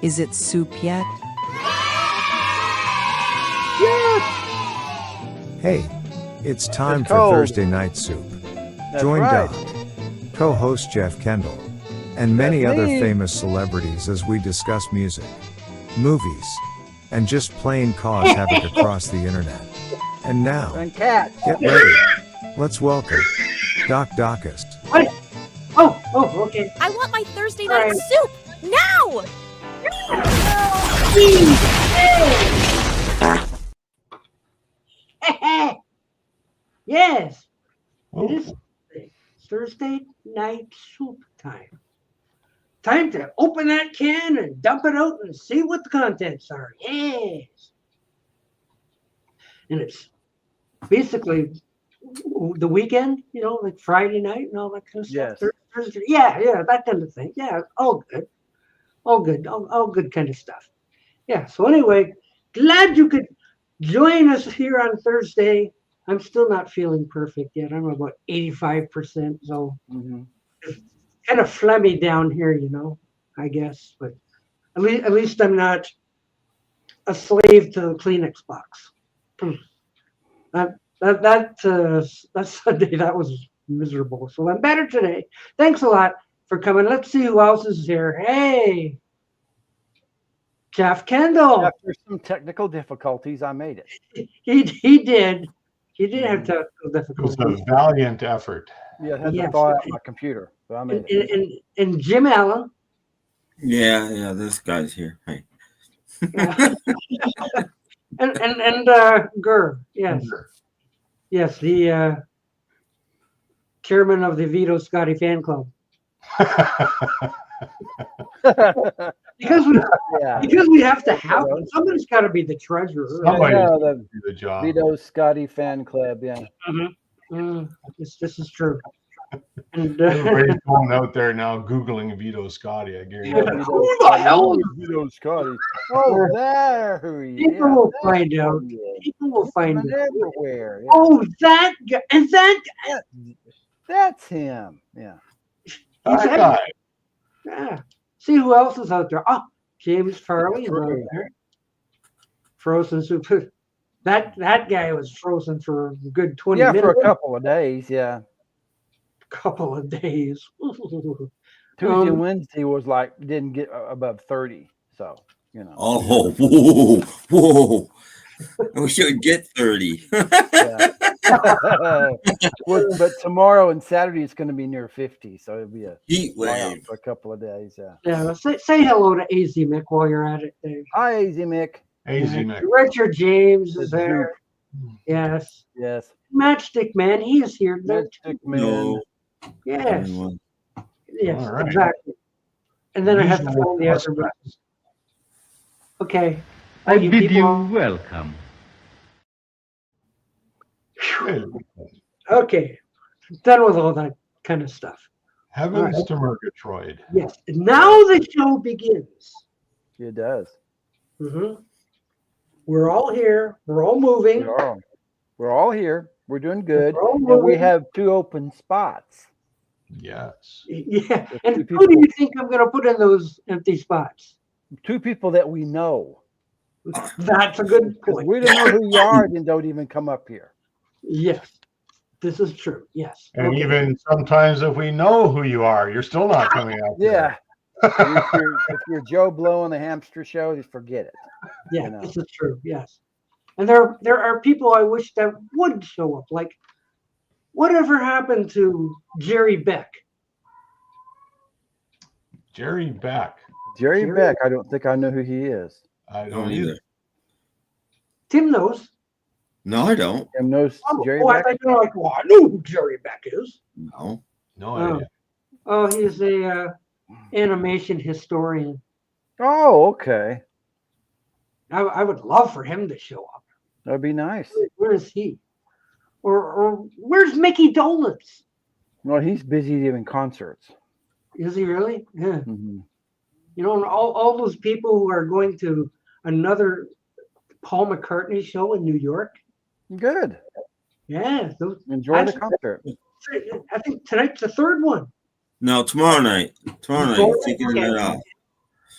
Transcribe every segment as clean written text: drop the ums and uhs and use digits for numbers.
Is it soup yet? Hey, it's time It's for cold. Thursday Night Soup. That's Join right. Doc, co-host Jeff Kendall, and many That's other me. famous celebrities as we discuss music, movies, and just plain cause havoc across the internet. And now, And cat. get ready. Let's welcome Doc Docus. What? Oh, okay. I want my Thursday All night right. soup now! Yes, it is Thursday night soup time. Time to open that can and dump it out and see what the contents are. Yes. And it's basically the weekend, like Friday night and all that kind of stuff. Yes. Thursday, yeah, that kind of thing. Yeah, all good. All good kind of stuff. Yeah, so anyway, glad you could join us here on Thursday. I'm still not feeling perfect yet. I'm about 85%, so Mhm. it's kind of phlegmy down here, I guess. But at least I'm not a slave to the Kleenex box. That Sunday, that was miserable. So I'm better today. Thanks a lot for coming. Let's see who else is here. Hey, Jeff Kendall. After some technical difficulties, I made it. He did. He did have technical It was difficulties. a valiant effort. Yeah, I had Yes. to thaw out my computer, but I made it. And Jim Allen. Yeah, this guy's here. Hey. and Gurr. Yes, the chairman of the Vito Scotty fan club. Because we have to have one. Somebody's got to be the treasurer. Right? Somebody Yeah, has the to do the job. Vito Scotty fan club, yeah. This is true. And Everybody's going out there now Googling Vito Scotty. I guarantee. who the hell is Vito Scotty? Oh, there he is. people will There find out. he is. People will find Coming out. everywhere. Yeah. Oh, that guy. Is that guy? That's him. Yeah. He's That guy. Yeah. See who else is out there. Oh, James Farley is out there. Frozen soup. That guy was frozen for a good 20 Yeah, minutes. for a couple of days. Yeah. Couple of days. Tuesday and Wednesday was like didn't get above 30. So, Oh, whoa. We should get 30. Yeah. But tomorrow and Saturday it's going to be near 50, so it'll be a Heat while wave. for a couple of days. Yeah. Yeah, say hello to AZ Mick while you're at it, Dave. Hi, Easy Mick. Easy, Mick. Richard James is The there. Yes. Yes. Matchstick Man, he is here. Matchstick Man. No. Yes. Anyone. Yes, All right. exactly. And then I have to Usual find the other suspects. buttons. Okay. I All you bid you people- welcome. Good. Okay. Done with all that kind of stuff. Heavens All right. to Murgatroyd. Yes. Now the show begins. It does. Mhm. We're all here. We're all moving. We're all here. We're doing good. We're all And we moving. have 2 open spots. Yes. Yeah. With And two who people. do you think I'm going to put in those empty spots? 2 people that we know. That's a good 'Cause point. we don't know who you are, then don't even come up here. Yes. This is true. Yes. And Okay. even sometimes if we know who you are, you're still not coming out there. Yeah. if you're Joe Blow on the Hamster Show, just forget it. Yeah, you know. this is true. Yes. And there are people I wish that would show up. Like, whatever happened to Jerry Beck? Jerry Beck. Jerry Jerry- Beck, I don't think I know who he is. I Don't don't either. either. Tim knows. No, I don't. Tim knows Jerry I Beck. thought you were like, well, I know who Jerry Beck is. No. No Oh. idea. Oh, he's a animation historian. Oh, okay. I would love for him to show up. That'd be nice. Where is he? Or where's Mickey Dolenz? Well, he's busy giving concerts. Is he really? Yeah. Mhm. You know, and all those people who are going to another Paul McCartney show in New York. Good. Yeah. Enjoy the concert. I think tonight's the third one. No, tomorrow night. Tomorrow night. Taking the night off.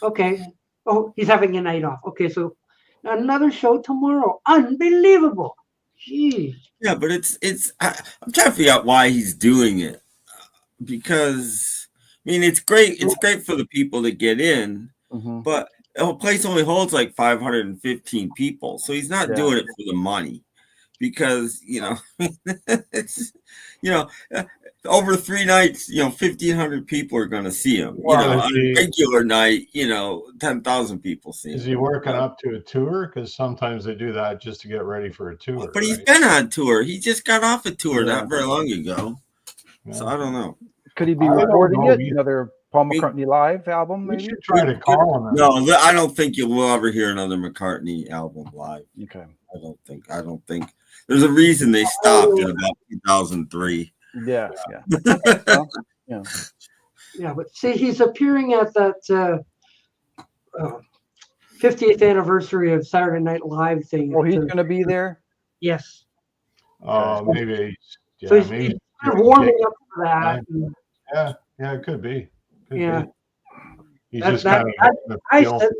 Okay. Oh, he's having a night off. Okay, so another show tomorrow. Unbelievable. Jeez. Yeah, but I'm trying to figure out why he's doing it, because I mean it's great. It's great for the people that get in, but the place only holds like 515 people, so he's not doing it for the money, because it's over 3 nights, 1,500 people are going to see him. Well, on a regular night, 10,000 people see him. Is he working up to a tour? Because sometimes they do that just to get ready for a tour. But he's been on tour. He just got off a tour not very long ago. Yeah. So I don't know. Could he be recording it? Another Paul McCartney live album, maybe? We should try to call him. No, I don't think you'll ever hear another McCartney album live. Okay. I don't think. There's a reason they stopped in about 2003. Yeah. Well, yeah. Yeah, but see, he's appearing at that 50th anniversary of Saturday Night Live thing. Oh, he's going to be there? Yes. Maybe. Yeah, So he's maybe. kind of warming up for that. Yeah, it could be. Yeah. He's That- just that- kind of. I said,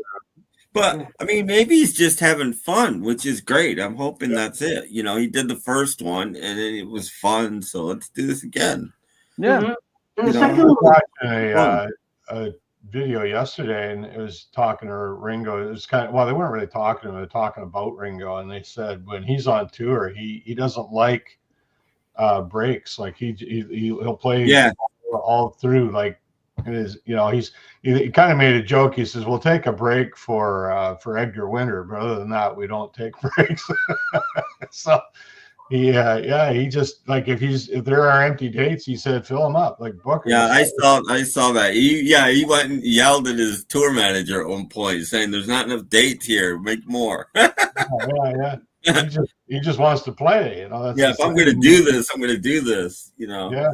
But I mean, maybe he's just having fun, which is great. I'm hoping that's it. He did the first one and then it was fun, so let's do this again. Yeah. and the You know, second I was one, watching a video yesterday, and it was talking to Ringo. It was they weren't really talking to him. They were talking about Ringo, and they said when he's on tour, he doesn't like breaks. Like he'll play all through. Like it is, he kind of made a joke. He says, "We'll take a break for Edgar Winter, but other than that, we don't take breaks." So. He just like if there are empty dates, he said fill them up, like book. Yeah, I saw that. He went and yelled at his tour manager at one point, saying, "There's not enough dates here. Make more." Yeah. He just wants to play. That's If I'm going to do this, I'm going to do this. Yeah.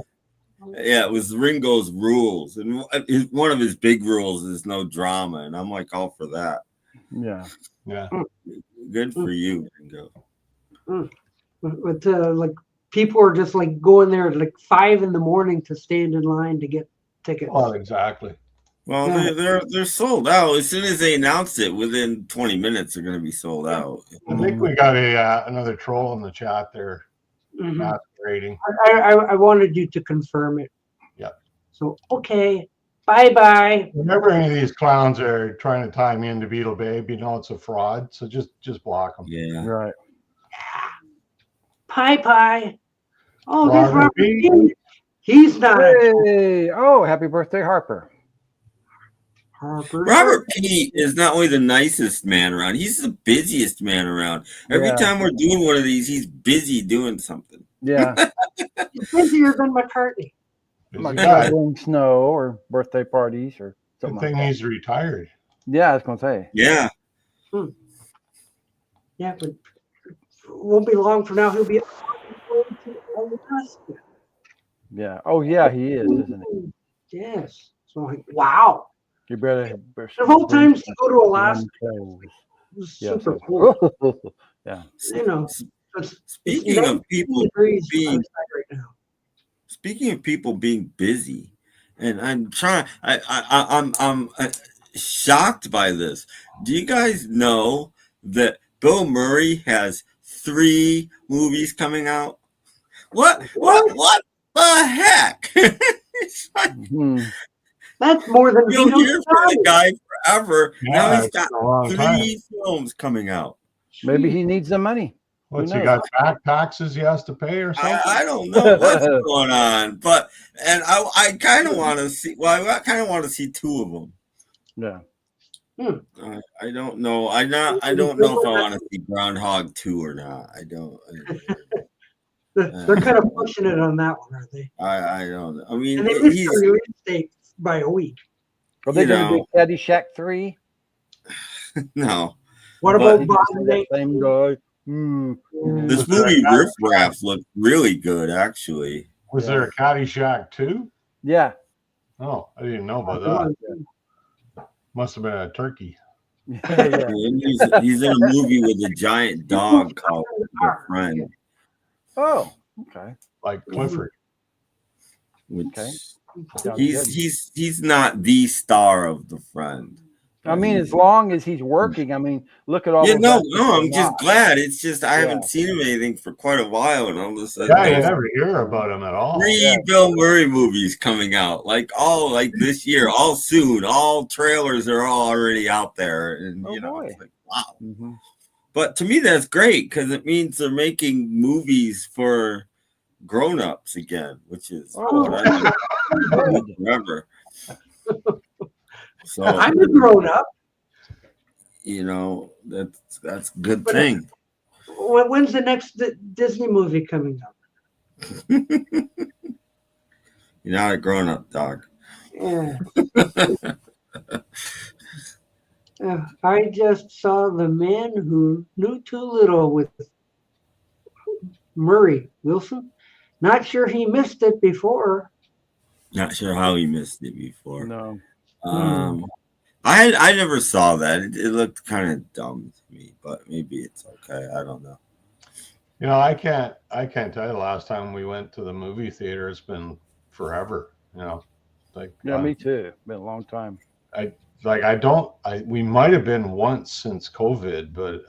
Yeah, it was Ringo's rules, and one of his big rules is no drama, and I'm like all for that. Yeah. Good for you, Ringo. But like people are just like going there at like 5 a.m. to stand in line to get tickets. Oh, exactly. Well, they're sold out as soon as they announce it. Within 20 minutes, they're going to be sold out. I think we got another troll in the chat there. Masquerading. I wanted you to confirm it. Yeah. So okay, bye. Whenever any of these clowns are trying to tie me into Beetle Babe, it's a fraud. So just block them. Yeah. Right. Pie. Oh, there's Robert Robert B. B. He's not. Hey! Oh, happy birthday, Harper. Robert P. is not only the nicest man around, he's the busiest man around. Every time we're doing one of these, he's busy doing something. Yeah. He's busier than McCartney. Like Guy. shoveling snow or birthday parties or Good something thing like that. he's retired. Yeah, I was going to say. Yeah. Yeah, but won't be long from now. He'll be Alaska. Yeah. Oh, yeah, he is, isn't he? Yes. So like, wow. You better. Of all times to go to Alaska, it was super cool. Yeah. Speaking of people degrees being outside right now. Speaking of people being busy, and I'm shocked by this. Do you guys know that Bill Murray has 3 movies coming out? What the heck? It's like, That's more than you'll hear from the guy forever. Now Yeah, he's got it's a long 3 time. films coming out. Maybe he needs the money. What's Who he got? Back taxes he has to pay or something? I don't know what's going on, but I kind of want to see. Well, I kind of want to see 2 of them. Yeah. I don't know. I don't know if I want to see Groundhog 2 or not. I don't. They're kind of pushing it on that one, aren't they? I don't know. I mean, And they missed the release date by a week. Are they going to do Caddyshack 3? No. What But- about Bond Nate? Same guy. This movie Riff Raff looked really good, actually. Was there a Caddyshack 2? Yeah. Oh, I didn't know about that. Must have been a turkey. Yeah. He's in a movie with a giant dog called The Friend. Oh, okay. Like Clifford. Which Okay. he's not the star of The Friend, I mean, as long as he's working, I mean, look at all. Yeah, those no, actors no, that I'm just watch. glad. It's just I Yeah. haven't seen him anything for quite a while, and all of a sudden, Yeah, you there's never hear about him at all. 3 Yeah. Bill Murray movies coming out, like all like this year, all soon. All trailers are all already out there, and Oh, you know, boy. it's like wow. Mm-hmm. But to me, that's great because it means they're making movies for grown-ups again, which is what I remember. So I'm a grown up. you know that's a good But- thing. When's the next Disney movie coming up? You're not a grown-up, dog. Yeah. I just saw The Man Who Knew Too Little with Murray Wilson. Not sure he missed it before. Not sure how he missed it before. No. I never saw that. It looked kind of dumb to me, but maybe it's okay. I don't know. You know, I can't tell you the last time we went to the movie theater. It's been forever. You know, like Yeah, me too. Been a long time. We might have been once since COVID, but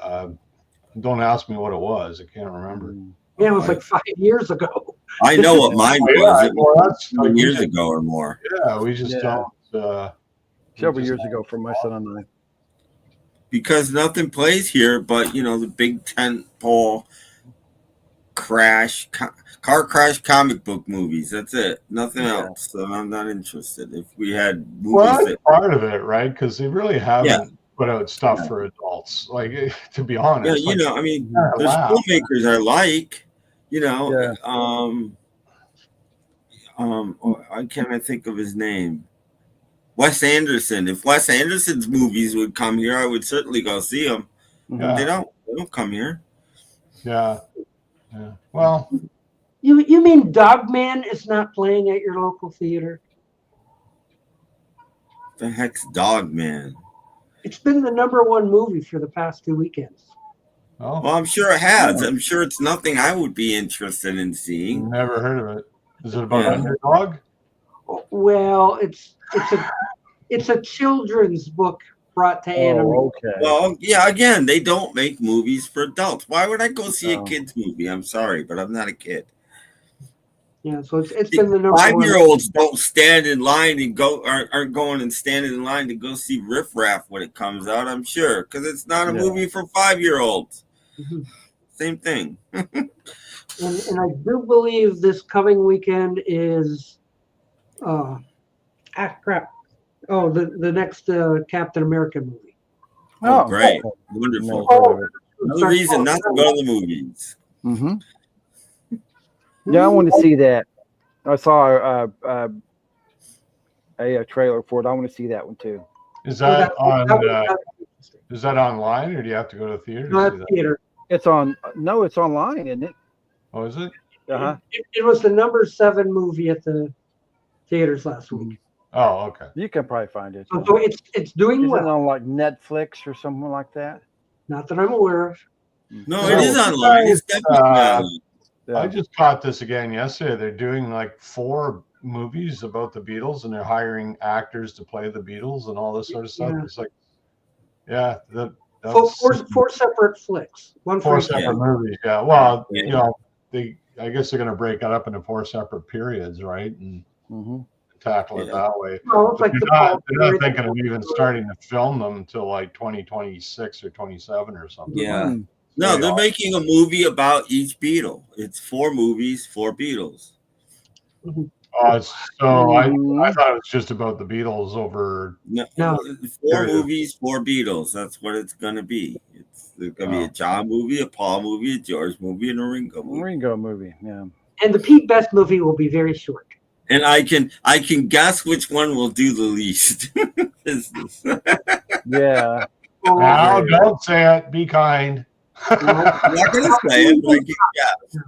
don't ask me what it was. I can't remember. Yeah, it was like 5 years ago. I know what mine was. It well, was that's like 2 years ago or more. Yeah, we just don't. Several years ago for my son and I. Because nothing plays here but, you know, the big tent pole car crash comic book movies. That's it. Nothing else. So I'm not interested. If we had movies Well, that's part of it, right? Because they really haven't put out stuff Yeah. for adults. Like, to be honest. Yeah, you like, know, I mean, yeah, there's wow. filmmakers I like, you know. Yeah. Why can't I think of his name? Wes Anderson. If Wes Anderson's movies would come here, I would certainly go see them. Yeah. They don't come here. Yeah. Yeah. Well, You mean Dogman is not playing at your local theater? The heck's Dog Man? It's been the #1 movie for the past 2 weekends. oh, Well, I'm sure it has. I'm sure it's nothing I would be interested in seeing. never heard of it. Is it about Yeah. Underdog? Well, it's a children's book brought to anime. Oh, okay. Well, yeah, again, they don't make movies for adults. Why would I go see a No. kid's movie? I'm sorry, but I'm not a kid. Yeah, so it's been the #1. 5-year-olds don't stand in line and aren't going and standing in line to go see Riff Raff when it comes out, I'm sure, because it's not a movie for 5-year-olds. Mhm. Same thing. And I do believe this coming weekend is crap. Oh, the next Captain America movie. Oh, great. Wonderful. Another reason not to go to the movies. Mm-hmm. Yeah, I want to see that. I saw a trailer for it. I want to see that one too. Is that is that online, or do you have to go to the theater? No, To see that's that? theater. It's on. No, it's online, isn't it? Oh, is it? Uh-huh. It was the #7 movie at the theaters last week. Oh, okay. You can probably find it. So it's doing Is it well. on like Netflix or something like that? Not that I'm aware of. No, it is online. It's definitely online. Yeah. I just caught this again yesterday. They're doing like 4 movies about the Beatles, and they're hiring actors to play the Beatles and all this sort of stuff. Yeah. It's like, yeah, Four separate flicks. One for 4 each. separate movies. Yeah. Well, Yeah. you know, I guess they're going to break it up into 4 separate periods, right? And Mm-hmm. tackle it that way. Well, it's like They're the not thinking of even starting to film them until like 2026 or 27 or something. Yeah. No, they're making a movie about each Beatle. It's 4 movies, 4 Beatles. So I thought it was just about the Beatles over. No. 4 There it is. movies, 4 Beatles. That's what it's going to be. It's going to be a John movie, a Paul movie, a George movie, and a Ringo movie. Ringo movie, yeah. And the Pete Best movie will be very short. And I can guess which one will do the least business. Yeah. Now, don't say it. Be kind. I'm not going to say it, but I can guess.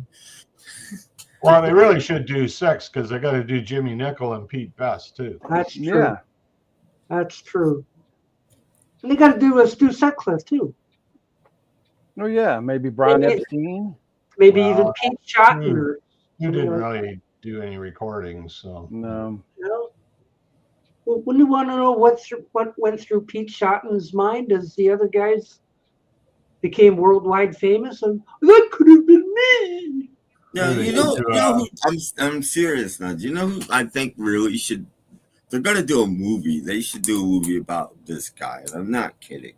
Well, they really should do 6 because they got to do Jimmy Nicol and Pete Best too. That's true. Yeah. That's true. And they got to do Stu Sutcliffe too. Oh yeah, maybe Brian Maybe- Epstein. Maybe Wow. even Pete Shotton or You didn't really do any recordings, so. No. you know. Well, wouldn't you want to know what went through Pete Shotton's mind as the other guys became worldwide famous? And that could have been me. Yeah, Maybe you they know, should you do, know who, I'm serious now. Do you know who I think really should? They're gonna do a movie. They should do a movie about this guy. And I'm not kidding.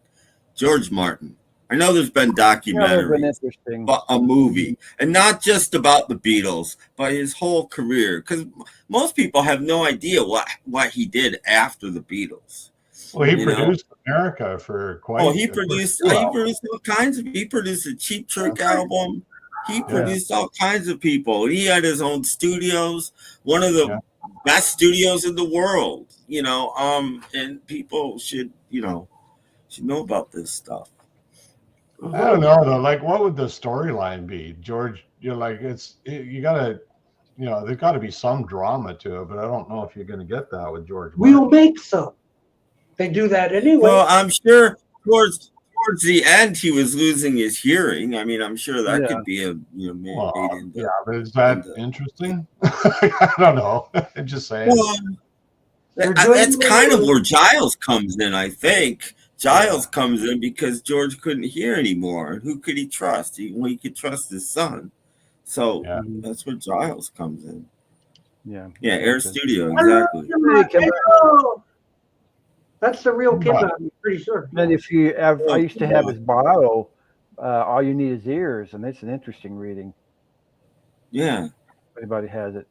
George Martin. I know there's been Yeah, they've been documentaries, interesting. but a movie, and not just about the Beatles, but his whole career. Because most people have no idea what he did after the Beatles. well, he You know? produced America for quite. Oh, he produced all kinds of. He produced a Cheap Trick album. He produced all kinds of people. He had his own studios, one of the best studios in the world. And people should know about this stuff. I don't know though. Like, what would the storyline be, George? You're like, you gotta, there's got to be some drama to it, but I don't know if you're going to get that with George Martin. We'll make some. They do that anyway. Well, I'm sure towards the end he was losing his hearing. I mean, I'm sure that could be but is that interesting? I don't know. I'm just saying. Well, that's kind of where Giles comes in, I think. Giles comes in because George couldn't hear anymore. Who could he trust? He could trust his son. So that's where Giles comes in. Yeah. Yeah, Air Studio, exactly. That's the real kid, I'm pretty sure. And if you have, I used to have his bio, All You Need Is Ears, and it's an interesting reading. Yeah. Everybody has it.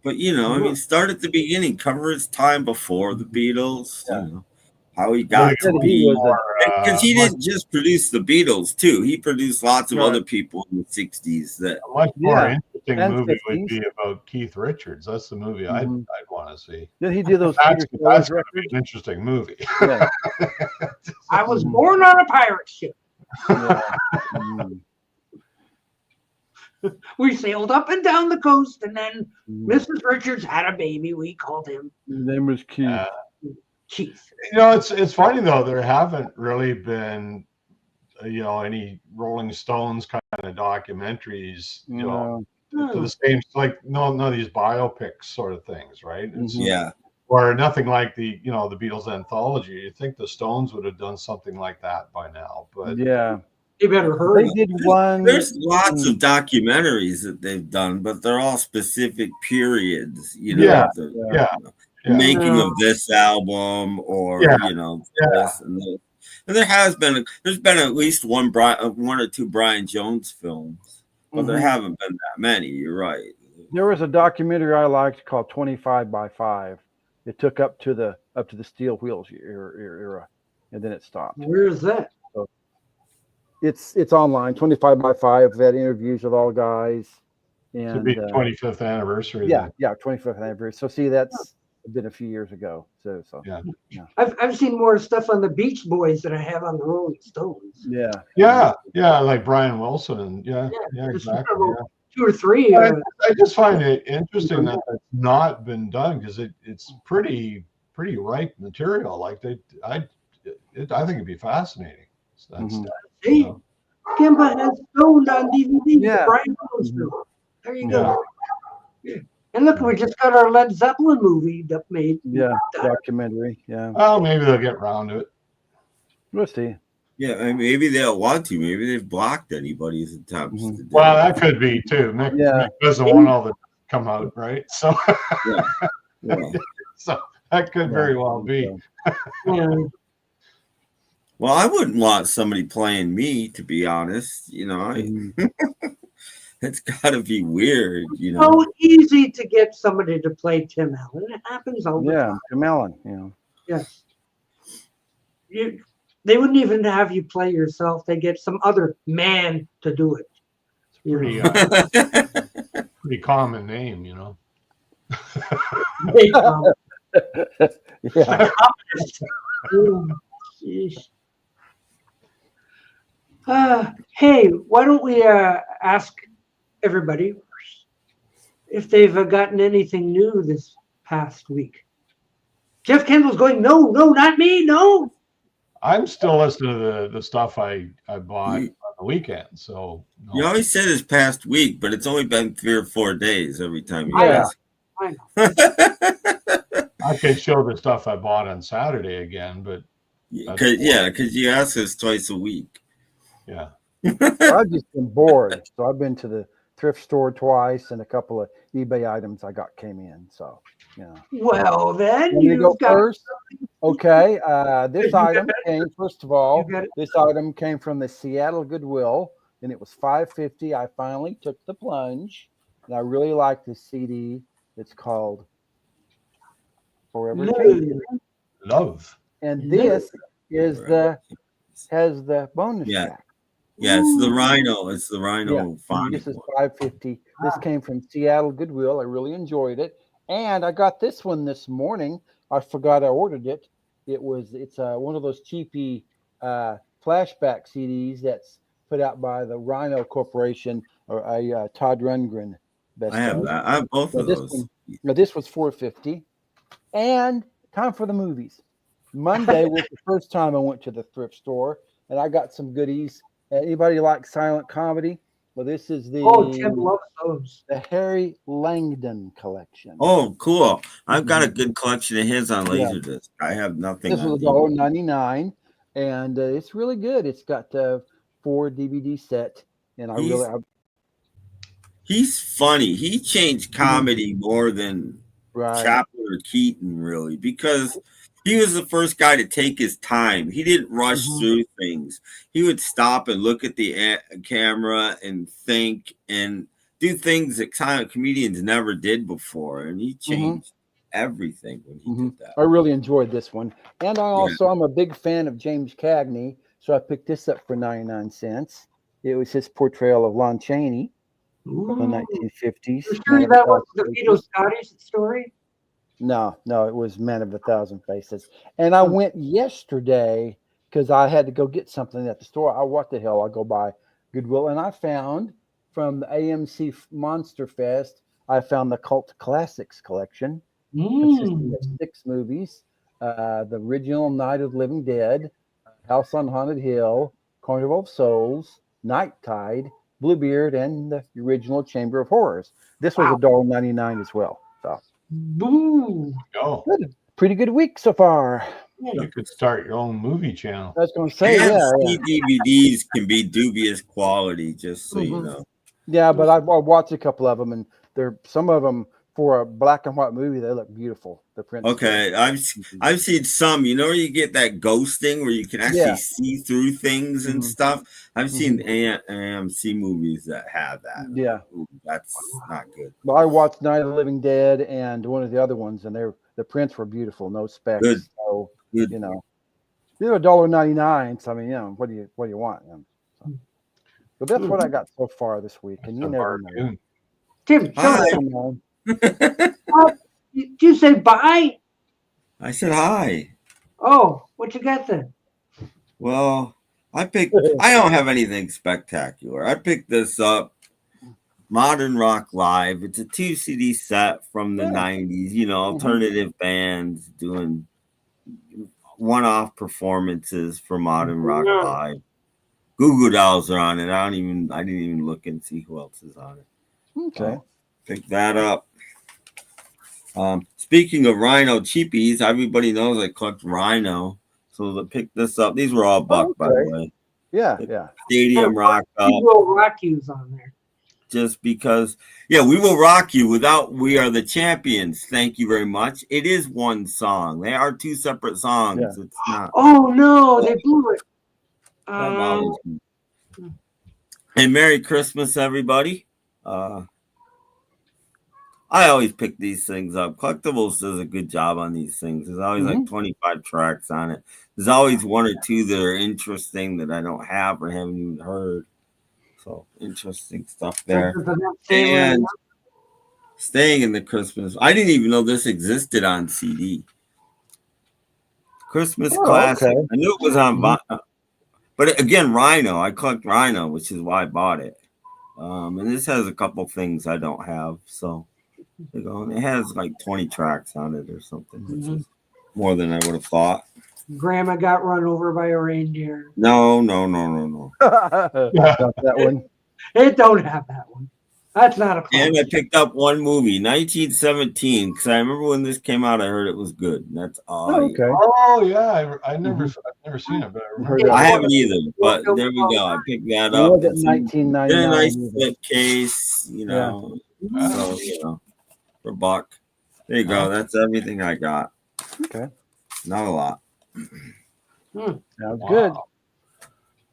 But, I mean, start at the beginning, cover his time before the Beatles, how he got to be. Because he didn't just produce the Beatles, too. He produced lots of other people in the 60s. That a much more interesting movie would be about Keith Richards. That's the movie I'd want to see. Did he do those? That's going to be an interesting movie. Yeah. I was born on a pirate ship. We sailed up and down the coast, and then Mrs. Richards had a baby. We called him. His name was Keith. Keith. It's funny though. There haven't really been, any Rolling Stones kind of documentaries, to the same, like none of these biopics sort of things, right? Or nothing like the Beatles anthology. You'd think the Stones would have done something like that by now, but you better hurry. They did one. There's lots of documentaries that they've done, but they're all specific periods. Making of this album, or this and this. And there's been at least one or two Brian Jones films, but there haven't been that many. You're right. There was a documentary I liked called 25 by 5. It took up to the Steel Wheels era, and then it stopped. Where is that? So it's online. 25 by 5. That interviews with all guys. And to be 25th anniversary. Yeah, 25th anniversary. So see, that's been a few years ago. So yeah. I've seen more stuff on the Beach Boys than I have on the Rolling Stones. Yeah, like Brian Wilson, and exactly. 2 or 3. I just find it interesting that it's not been done, because it's pretty ripe material. Like I think it'd be fascinating. See, Kimba has Stoned on DVD. Yeah. Brian Wilson. There you go. Yeah. And look, we just got our Led Zeppelin movie that made. Yeah, documentary. Yeah. Well, maybe they'll get around to it. We'll see. Yeah, I mean, maybe they'll want to. Maybe they've blocked anybody's attempts. Well, that could be too. Mick doesn't want all the come out, right? So, so that could very well be. Well, I wouldn't want somebody playing me, to be honest. It's got to be weird, So easy to get somebody to play Tim Allen. It happens all the time. Yeah, Tim Allen. Yes. They wouldn't even have you play yourself. They get some other man to do it. It's pretty common name, Yeah. Hey, why don't we ask everybody if they've gotten anything new this past week? Jeff Kendall's going, no, not me, no. I'm still listening to the stuff I bought on the weekend. So you always say this past week, but it's only been 3 or 4 days every time you ask. I know. I I could show the stuff I bought on Saturday again, but because you ask us twice a week. yeah. I've just been bored. So I've been to the thrift store twice, and a couple of eBay items I got came in. So, yeah. Well, then Want me to go you've got first? Okay. This You item got came, first of all, You got it. this item came from the Seattle Goodwill, and it was $5.50. I finally took the plunge, and I really like this CD. It's called Forever Changing. Love. And this is has the bonus track. Yeah, it's the Rhino. It's the Rhino. Yeah, this is $5.50. This came from Seattle Goodwill. I really enjoyed it, and I got this one this morning. I forgot I ordered it. It's one of those cheapy flashback CDs that's put out by the Rhino Corporation or a Todd Rundgren. I have that. I have both of those. This was $4.50, and time for the movies. Monday was the first time I went to the thrift store, and I got some goodies. Anybody like silent comedy? Well, this is Tim loves those. the Harry Langdon collection. Oh, cool! I've got a good collection of his on Laserdisc. I have nothing. This was $1.99, and it's really good. It's got 4 DVD set, and he's funny. He changed comedy more than Chaplin or Keaton, really, because he was the first guy to take his time. He didn't rush through things. He would stop and look at the camera and think and do things that kind of comedians never did before. And he changed everything when he did that. I really enjoyed this one. And I'm a big fan of James Cagney, so I picked this up for 99 cents. It was his portrayal of Lon Chaney in the 1950s. You sure that was the Vito Scottish story? No, it was Man of a Thousand Faces. And I went yesterday because I had to go get something at the store. What the hell? I'll go by Goodwill. And I found from the AMC Monster Fest, I found the Cult Classics collection consisting of 6 movies. The original Night of the Living Dead, House on Haunted Hill, Carnival of Souls, Night Tide, Bluebeard, and the original Chamber of Horrors. This was $1.99 as well. So. Boo! Oh, pretty good week so far. You could start your own movie channel. I was going to say, DVDs can be dubious quality, just so you know. Yeah, but I watched a couple of them, and some of them for a black and white movie, they look beautiful. The print. Okay, I've seen some. You know, where you get that ghosting where you can actually see through things and stuff. I've seen AMC movies that have that. Yeah, that's not good. Well, I watched Night of the Living Dead and one of the other ones, and the prints were beautiful, no specs. Good. So good. They're $1.99. So I mean, what do you want? But that's what I got so far this week, and you never know. Tim, did you say bye? I said hi. Oh, what you got then? Well, I don't have anything spectacular. I picked this up, Modern Rock Live. It's a 2 CD set from the 90s, alternative bands doing one-off performances for Modern Rock Live. Goo Goo Dolls are on it. I didn't even look and see who else is on it. Okay. Pick that up. Speaking of Rhino cheapies, everybody knows I collect Rhino. So to pick this up, these were all buck, by the way. Yeah. Stadium Rock Up. We Will Rock You's on there. Just because, We Will Rock You without We Are the Champions. Thank you very much. It is one song. They are 2 separate songs. Yeah. It's not. Oh, no, they blew it. And Merry Christmas, everybody. I always pick these things up. Collectibles does a good job on these things. There's always like 25 tracks on it. There's always 1 or 2 that are interesting that I don't have or haven't even heard. So interesting stuff there. And staying in the Christmas. I didn't even know this existed on CD. Christmas Classic. Okay. I knew it was on but again, Rhino. I collect Rhino, which is why I bought it. And this has a couple things I don't have. So it has like 20 tracks on it or something, which is more than I would have thought. Grandma got run over by a reindeer. No. That one. It don't have that one. That's not a And I club. picked up one movie, 1917, because I remember when this came out, I heard it was good. And that's all. Oh, okay. Oh yeah, I've never seen it, but I Heard remember. of I it. haven't either, but there we go. I picked that It up. was at It's in a 1999. nice either. slipcase, you know. So, you know, for a buck. There you go. That's everything I got. Okay. Not a lot. Sounds good.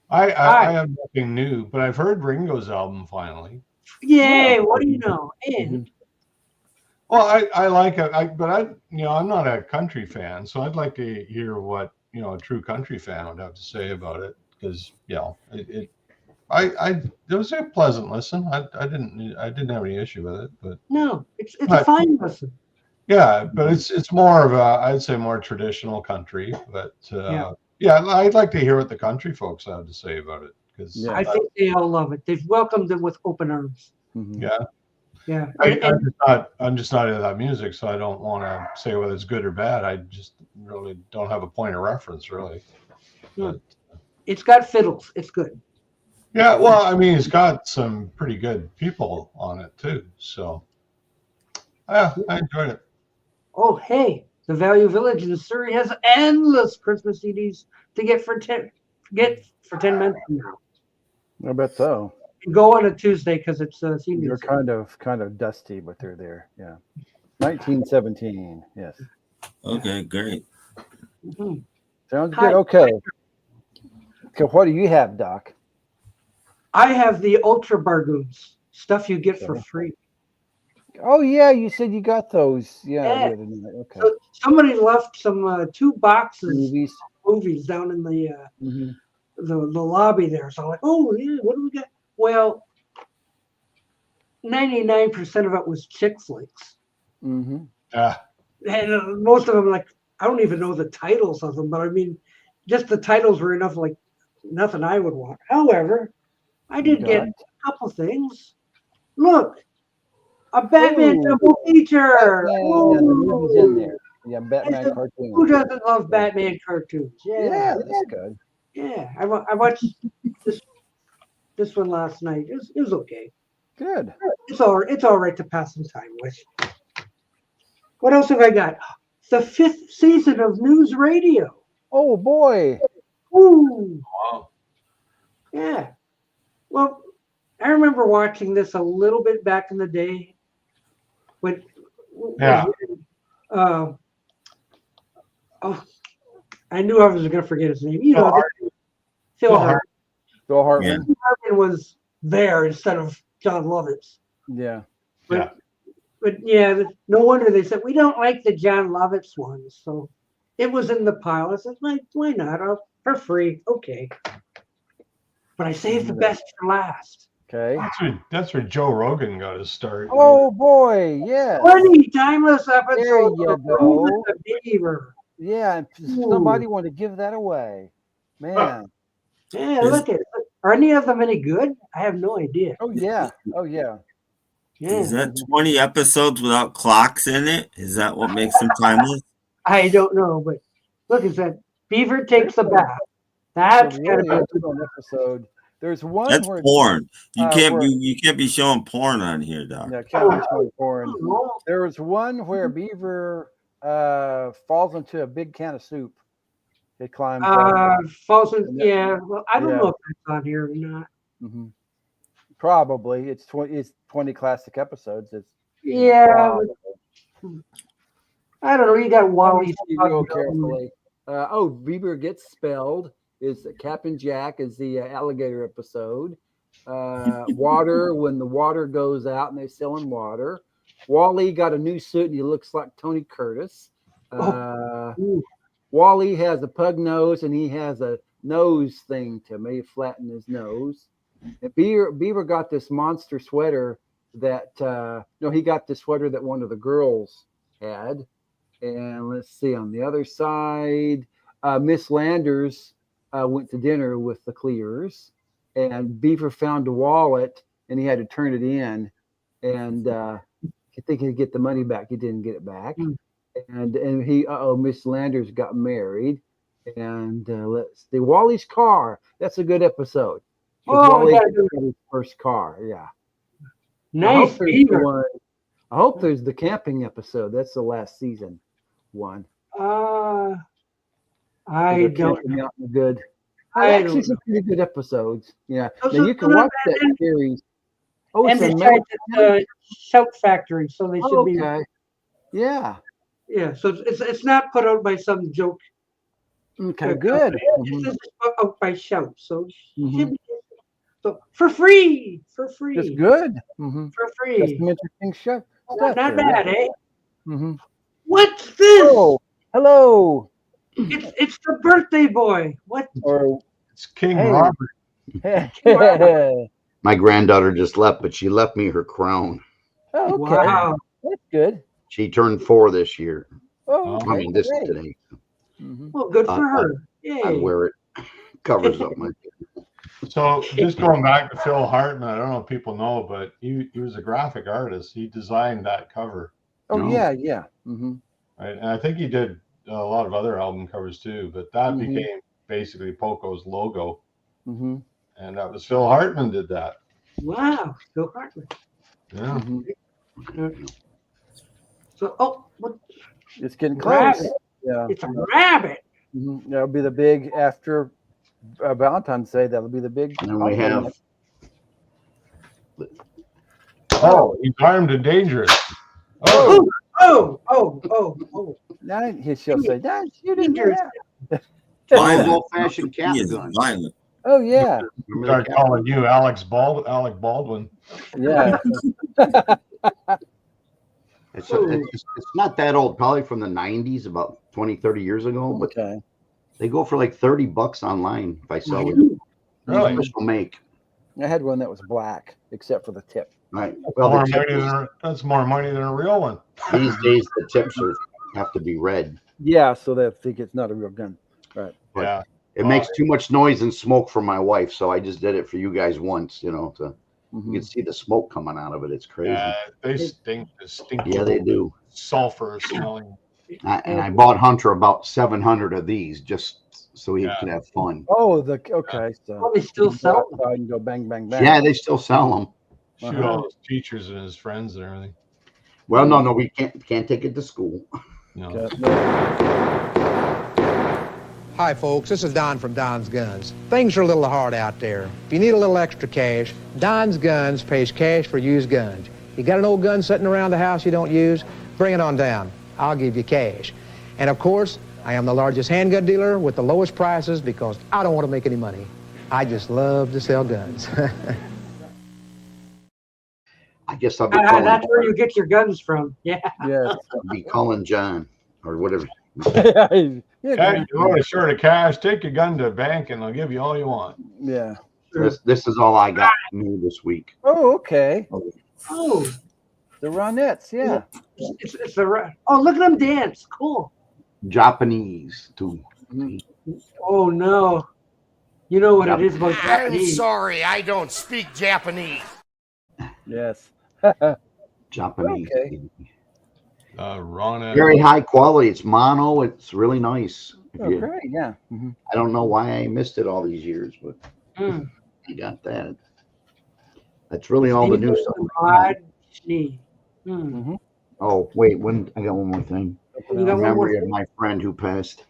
I have nothing new, but I've heard Ringo's album finally. Yay! What do you know? And Well, I like it, but I'm not a country fan, so I'd like to hear what a true country fan would have to say about it, because it was a pleasant listen. I didn't have any issue with it, but no, it's a fine listen. yeah, but it's more of I'd say more traditional country, but I'd like to hear what the country folks have to say about it, because I think they all love it. They've welcomed it with open arms. yeah. Yeah, I'm just not into that music, so I don't want to say whether it's good or bad. I just really don't have a point of reference, really. But, it's got fiddles. It's good. yeah, well, I mean, it's got some pretty good people on it too, so I enjoyed it. Oh, hey, the Value Village in Surrey has endless Christmas CDs to get for 10 minutes from now. I bet so. Go on a Tuesday because it's CD. They're kind of dusty, but they're there. Yeah. 1917. Yes. Okay, great. Sounds good. Okay. So what do you have, Doc? I have the Ultra Bargoons, stuff you get for free. Oh yeah, you said you got those. Yeah. The other night. Okay. So somebody left some 2 boxes Movies. of movies down in the lobby there. So I'm like, oh yeah, what do we got? Well, 99% of it was chick flicks. Mm-hmm. And most of them, like, I don't even know the titles of them, but I mean, just the titles were enough, like, nothing I would want. However, I did get a couple things. Look, a Batman double feature. Yeah, the movie's in there. Yeah, Batman cartoon. Who doesn't love Batman cartoons? Yeah, that's good. Yeah, I watched this one last night. It was okay. Good. It's all right to pass some time with. What else have I got? The 5th season of News Radio. Oh boy. Ooh. Wow. Yeah. Well, I remember watching this a little bit back in the day. When I knew I was going to forget his name. You know, Phil Hartman. Phil Hartman. Phil Hartman was there instead of John Lovitz. Yeah. But yeah, no wonder they said we don't like the John Lovitz ones. So it was in the pile. I said, why not? For free. Okay. But I saved the best for last. Okay. That's where Joe Rogan got his start. Oh boy, yeah. 20 timeless episodes. There you go. The Beaver. Yeah, and somebody want to give that away. Man. Yeah, look at it. Are any of them any good? I have no idea. Oh yeah. Oh yeah. Yeah. Is that 20 episodes without clocks in it? Is that what makes them timeless? I don't know, but look, it's that Beaver takes a bath. That's really gotta be an episode. There's one That's where porn. You can't be showing porn on here, Doc. Yeah, can't be showing porn. There was one where Beaver falls into a big can of soup. It climbs. Falls in, yeah. Well, I don't know if that's on here or not. Mm-hmm. Probably it's 20 classic episodes. It's I don't know. You got Wally. Real carefully. Beaver Gets Spelled is Captain Jack is the alligator episode. Water, when the water goes out and they're selling water. Wally got a new suit and he looks like Tony Curtis. Wally has a pug nose and he has a nose thing to me, flatten his nose. And Beaver got this monster sweater that he got the sweater that one of the girls had. And let's see, on the other side, Miss Landers went to dinner with the Clears, and Beaver found a wallet and he had to turn it in, and I think he'd get the money back. He didn't get it back. And Miss Landers got married. And let's see, Wally's car. That's a good episode. Wally got his first car. Yeah. Nice beaver. I hope there's the camping episode. That's the last season one. I They're don't camping know. out in the good. I Actually, don't some pretty good episodes. Yeah. Those Now are you can not watch bad. that series. Oh, And it's besides, American. it's a Shout Factory, so they should be. Okay. Yeah. Yeah, so it's not put out by some joke. Okay. Good. This is put out by Shout, so it Mhm. should be so for free. It's good. For Got free. some interesting stuff. Not there, bad, yeah. eh? Mm-hmm. What's this? Oh, hello. It's the birthday boy. What? Or It's King Hey. Robert. My granddaughter just left, but she left me her crown. Oh, okay. Wow. That's good. She turned 4 this year. Oh, I mean, this great. today. Well, good for her. I Yay. wear it. Covers up my. So just going back to Phil Hartman, I don't know if people know, but he was a graphic artist. He designed that cover. Oh, No. yeah. Mm-hmm. Right. And I think he did a lot of other album covers too, but that Mhm. became basically Poco's logo. Mm-hmm. And that was Phil Hartman did that. Wow. Phil Hartman. Yeah. Mm-hmm. So, what? It's getting Rabbit. close. Yeah. It's a rabbit. Mm-hmm. That'll be the big after Valentine's Day. That'll be the big. And then we have. Oh, he's armed and dangerous. Oh. Now she'll say, "Dad, you didn't do Dangerous. that." Violent. Old-fashioned cat He is gun. violent. Oh yeah, Remember Start the cat? calling you Alec Baldwin. yeah. It's not that old, probably from the 90s, about 20, 30 years ago, but Okay. they go for like $30 online if I sell it. Really? Special make. I had one that was black, except for the tip. Right. Well, More the money tip that's more money than a real one. these days the tips have to be red. Yeah, so they think it's not a real gun. Right. But Yeah. it makes too much noise and smoke for my wife, so I just did it for you guys once, you Mhm. can see the smoke coming out of it. It's crazy. They stink. Yeah, they do. Sulfur smelling. I bought Hunter about 700 of these just so he could have fun. Oh, okay. So Well, they still sell them. outside and go bang, bang, bang. Yeah, they still sell them. Shoot all his teachers and his friends and everything. Well, no, we can't take it to school. No. Hi, folks. This is Don from Don's Guns. Things are a little hard out there. If you need a little extra cash, Don's Guns pays cash for used guns. You got an old gun sitting around the house you don't use? Bring it on down. I'll give you cash. And of course, I am the largest handgun dealer with the lowest prices because I don't want to make any money. I just love to sell guns. I guess I'll be calling, That's where you get your guns from. Yeah. Yes. John or whatever. Yeah. Hey, you want a short of cash? Take your gun to a bank and they'll give you all you want. Yeah. This is all I got new this week. Oh, okay. Oh, The Ronettes. Yeah. it's the oh, look at them dance. Cool. Japanese too. Oh no, you know what it is about I'm Japanese. sorry, I don't speak Japanese. Yes. Japanese. Okay. Ron. Very high quality. It's mono. It's really nice. Oh, great. Yeah. Mhm. I don't know why I missed it all these years, but Mm. I got that. That's really all the new stuff. Odd knee. Mm. Oh, wait, I got one more thing. You got one more Memory of thing? my friend who passed.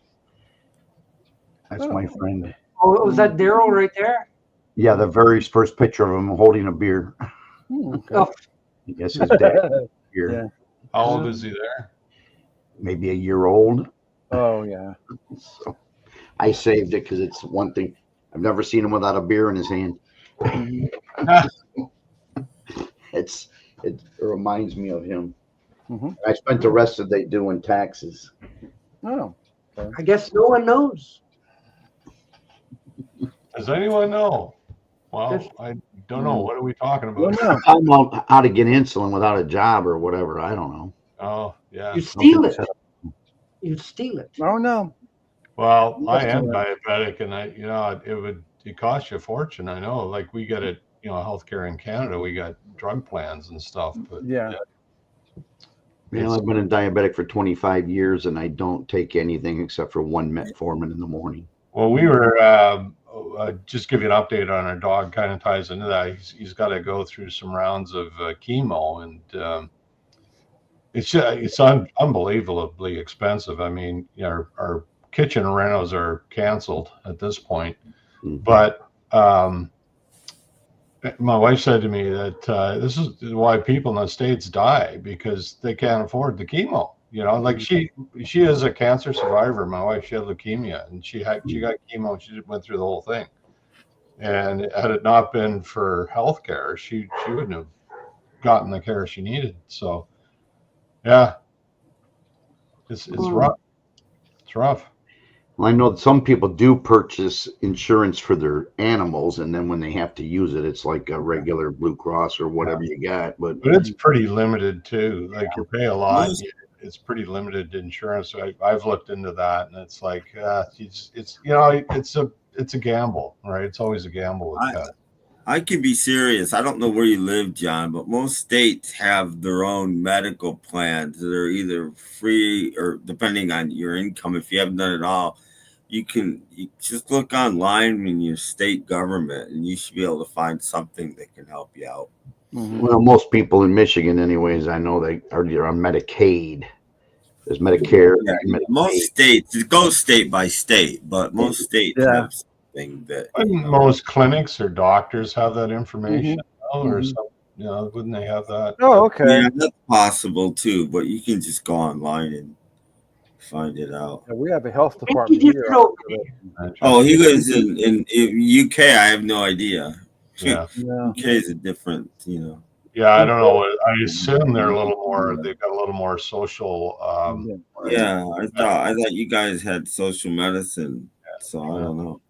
That's my friend. Oh, was that Daryl right there? Yeah, the very first picture of him holding a beer. Okay. Oh, I guess his dad here. Yeah. How old is he there? Maybe a year old. Oh, yeah. So I saved it because it's one thing. I've never seen him without a beer in his hand. It reminds me of him. Mhm. I spent the rest of the day doing taxes. Oh. I guess no one knows. Does anyone know? Well, I don't know. What are we talking about? Well, no. I don't know how to get insulin without a job or whatever. I don't know. Oh, yeah. You steal it. You steal it. Oh, no. Well, I am diabetic, and it costs you a fortune. I know. Like we get it, healthcare in Canada, we got drug plans and stuff. But Yeah. Well, I've been a diabetic for 25 years, and I don't take anything except for one metformin in the morning. Well, we were just give you an update on our dog. Kind of ties into that. He's got to go through some rounds of chemo, and it's unbelievably expensive. I mean, you know, our kitchen renos are canceled at this point, but my wife said to me that this is why people in the States die, because they can't afford the chemo. You know, like she is a cancer survivor. My wife, she had leukemia, and she got chemo. And she went through the whole thing. And had it not been for healthcare, she wouldn't have gotten the care she needed. So, yeah, it's rough. It's rough. Well, I know some people do purchase insurance for their animals, and then when they have to use it, it's like a regular Blue Cross or whatever you got. But it's pretty limited too. Like you pay a lot. It's pretty limited insurance. I've looked into that, and it's like it's you know, it's a gamble, right? It's always a gamble with pets. I can be serious. I don't know where you live, John, but most states have their own medical plans that are either free or, depending on your income, if you haven't done it all, you just look online in your state government, and you should be able to find something that can help you out. Well, most people in Michigan, anyways, I know they are on Medicaid. There's Medicare. Yeah, most states, it goes state by state, but most states have something that. Most clinics or doctors have that information, or something. You know, wouldn't they have that? Oh, okay. Yeah, that's possible too, but you can just go online and find it out. Yeah, we have a health department here. Oh, he lives in UK. I have no idea. Yeah. UK is a different, you know. Yeah, I don't know. I assume they're a little more. They've got a little more social. Yeah, I thought you guys had social medicine, so I don't know.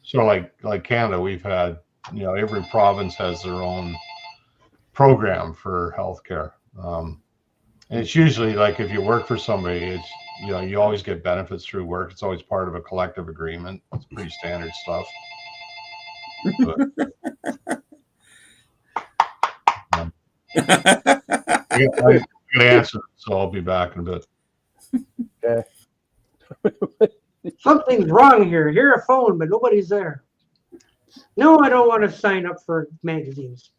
So like Canada, we've had, you know, every province has their own program for healthcare. And it's usually like if you work for somebody, it's, you know, you always get benefits through work. It's always part of a collective agreement. It's pretty standard stuff. I got to answer, so I'll be back in a bit. Okay. Something's wrong here. Hear a phone, but nobody's there. No, I don't want to sign up for magazines.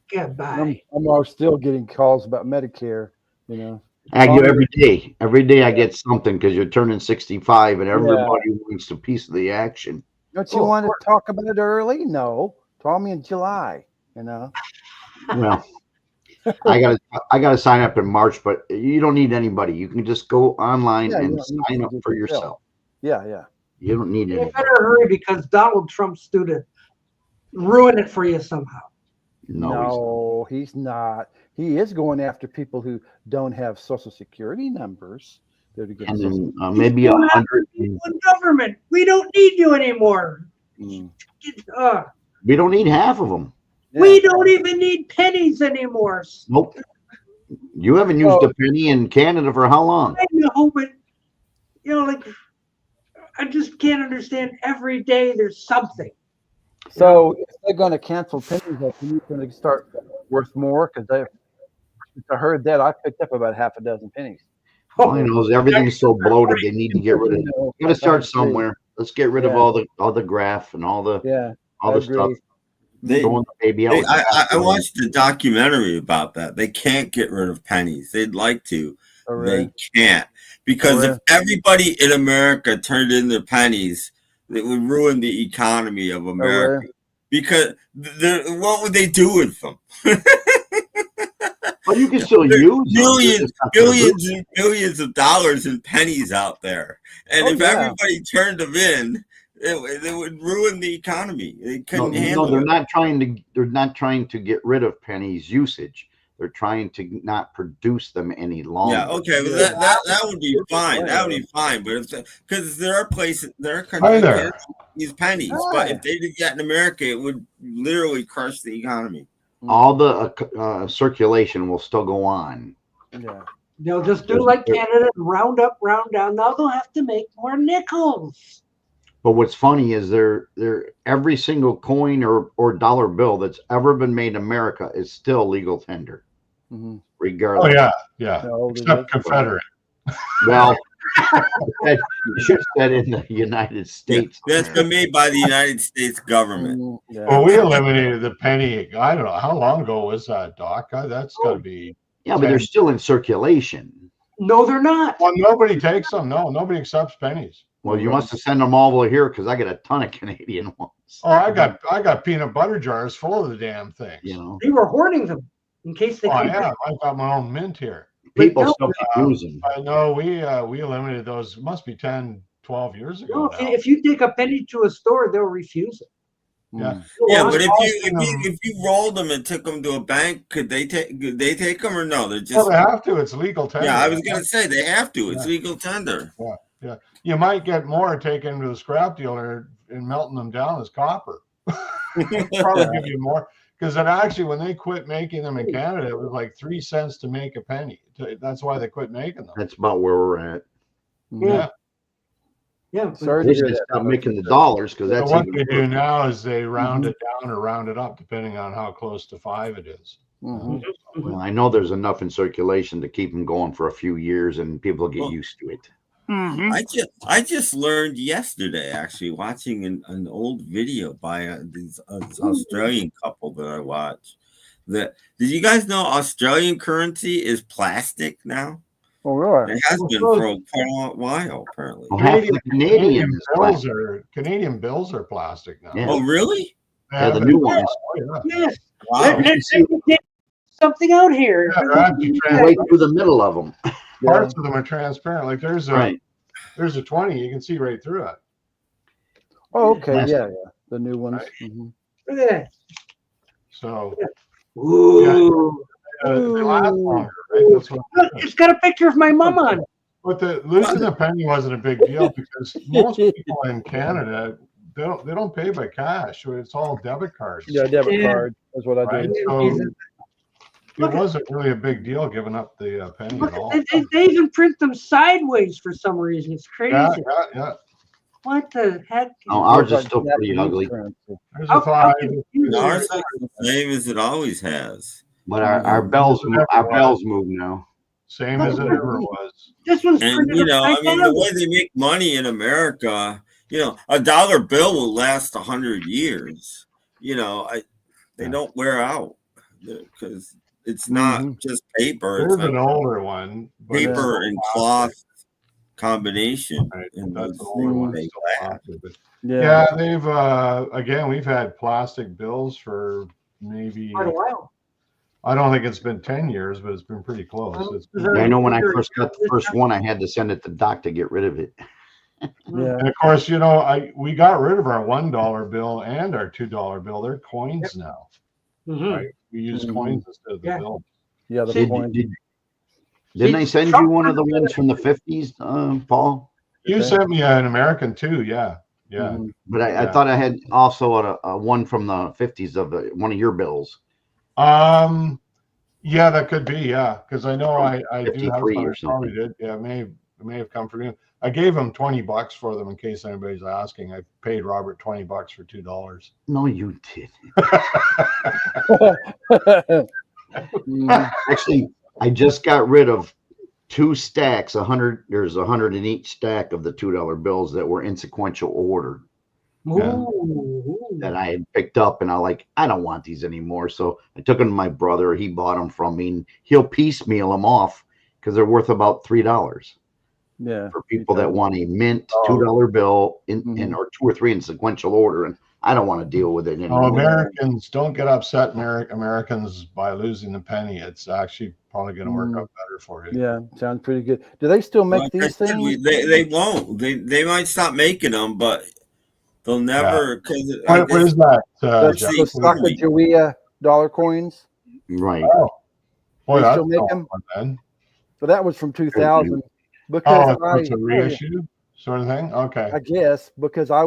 Goodbye. I'm still getting calls about Medicare, you know. I get every day. Every day I get something because you're turning 65 and everybody wants a piece of the action. Don't you want to talk about it early? No. Call me in July, you know. Well, I gotta sign up in March, but you don't need anybody. You can just go online and sign up for yourself. Yeah. You don't need anybody. You better hurry because Donald Trump's due to ruin it for you somehow. No, he's not. He is going after people who don't have Social Security numbers. And then maybe 100. Government, we don't need you anymore. We don't need half of them. We don't even need pennies anymore. Nope. You haven't used a penny in Canada for how long? I know, but you know, like I just can't understand. Every day there's something. So if they're going to cancel pennies, I think it's going to start worth more because I heard that I picked up about half a dozen pennies. All I know is everything's so bloated. They need to get rid of it. You got to start somewhere. Let's get rid of all the graph and all the stuff. I watched a documentary about that. They can't get rid of pennies. They'd like to. They can't, because if everybody in America turned in their pennies, it would ruin the economy of America. Because what would they do with them? Well, you can still use billions and billions of dollars in pennies out there, and if everybody turned them in, it would ruin the economy. They couldn't handle it. They're not trying to get rid of pennies usage. They're trying to not produce them any longer. Yeah, okay, well, that would be fine. That would be fine. But because there are countries that use pennies, but if they did that in America, it would literally crush the economy. All the circulation will still go on. Yeah, they'll just do like Canada, round up, round down. Now they'll have to make more nickels. But what's funny is they're every single coin or dollar bill that's ever been made in America is still legal tender, regardless. Oh yeah, except Confederate. Well, You should have said in the United States. That's been made by the United States government. Yeah. Well, we eliminated the penny. I don't know how long ago was that, Doc. That's got to be. Yeah, but they're still in circulation. No, they're not. Well, nobody takes them. No, nobody accepts pennies. Well, you must have sent them all over here because I got a ton of Canadian ones. Oh, I got peanut butter jars full of the damn things. You know, They were hoarding them in case they. Oh yeah, I got my own mint here. people no, still use them. I know we eliminated those. It must be 10, 12 years ago. No, now. if you take a penny to a store, they'll refuse it. Yeah. Yeah, Well, but if you rolled them and took them to a bank, could they take them or no? They're just. Well, they have to. It's legal tender. Yeah, I was gonna say they have to. It's legal tender. Yeah. You might get more taken to the scrap dealer and melting them down as copper. Probably give you more because it actually, when they quit making them in Canada, it was like 3 cents to make a penny. That's why they quit making them. That's about where we're at. Yeah. Yeah. Sorry They to hear should that. stop making the dollars because So that's what even they do worse. now is they round it down or round it up depending on how close to 5 it is. Mhm. Well, I know there's enough in circulation to keep them going for a few years, and people get used to it. I just learned yesterday, actually, watching an old video by this Australian couple that I watched. Did you guys know Australian currency is plastic now? Oh, really? It has been for quite a while, apparently. Well, half the Canadian is plastic. Canadian bills are plastic now. Yeah. Oh, really? Yeah, the new ones. Oh, yeah. Yes. Wow. Let's get something out here. Yeah, they're actually Right through the middle of them. Parts of them are transparent. Like there's a Right. there's a 20, you can see right through it. Oh, okay. Plastic. Yeah. The new ones. Right. Mhm. Look at that. So Ooh. they last longer, right? That's what. Look, it's got a picture of my mom on it. But the losing the penny wasn't a big deal because most people in Canada they don't pay by cash. It's all debit cards. Yeah, debit Yeah. card is what I Right? do. So Look it at- wasn't really a big deal giving up the penny Look, at all. they even print them sideways for some reason. It's crazy. Yeah. What the heck? Oh, ours is Like still pretty Japanese ugly, currency. There's How- a thought. how confusing. Ours is the same as it always has. but our bells move now. Same as it ever was. This one's And printed I upside mean, down. the way they make money in America, a dollar bill will last 100 years. They don't wear out because it's not just paper. There's It's an like older one. but it's paper still and plastic, combination. right? And That's the those older one. they It's still last. plastic, but Yeah. yeah, they've again we've had plastic bills for maybe Quite a while. I don't think it's been 10 years, but it's been pretty close. It's been, I know when I first got the first one, I had to send it to Doc to get rid of it. Yeah. and of course, we got rid of our $1 bill and our $2 bill. They're coins now, Mhm. right? We use Mhm. coins instead of the Yeah. bill. Yeah. The See, coin. Didn't I send you one of the ones from the 50s, Paul? You Okay. sent me an American too, yeah. Mhm. But I Yeah. thought I had also a one from the 50s of one of your bills. Yeah, that could be, yeah, because I know I do have 53 some. or I probably something. did. Yeah, it may have come from you. I gave him $20 for them in case anybody's asking. I paid Robert $20 for $2. No, you didn't. Mhm. Actually, I just got rid of 2 stacks. 100. There's 100 in each stack of the $2 bills that were in sequential order Yeah. Ooh. that I had picked up, and I don't want these anymore. So I took them to my brother. He bought them from me, and he'll piecemeal them off because they're worth about $3 Yeah. for people that want a mint $2 bill in or 2 or 3 in sequential order, and I don't want to deal with it anymore. Americans don't get upset. Americans by losing the penny. It's actually probably going to work out better for you. Yeah. Sounds pretty good. Do they still make Like I these said, things? they won't. They might stop making them, but they'll never. Because What is that? The Jeff? Sacagawea dollar coins? Right. Oh, boy, They that's still make not them? fun then. But that was from 2000. Because Oh, it's a reissue sort of thing. Okay. I guess because I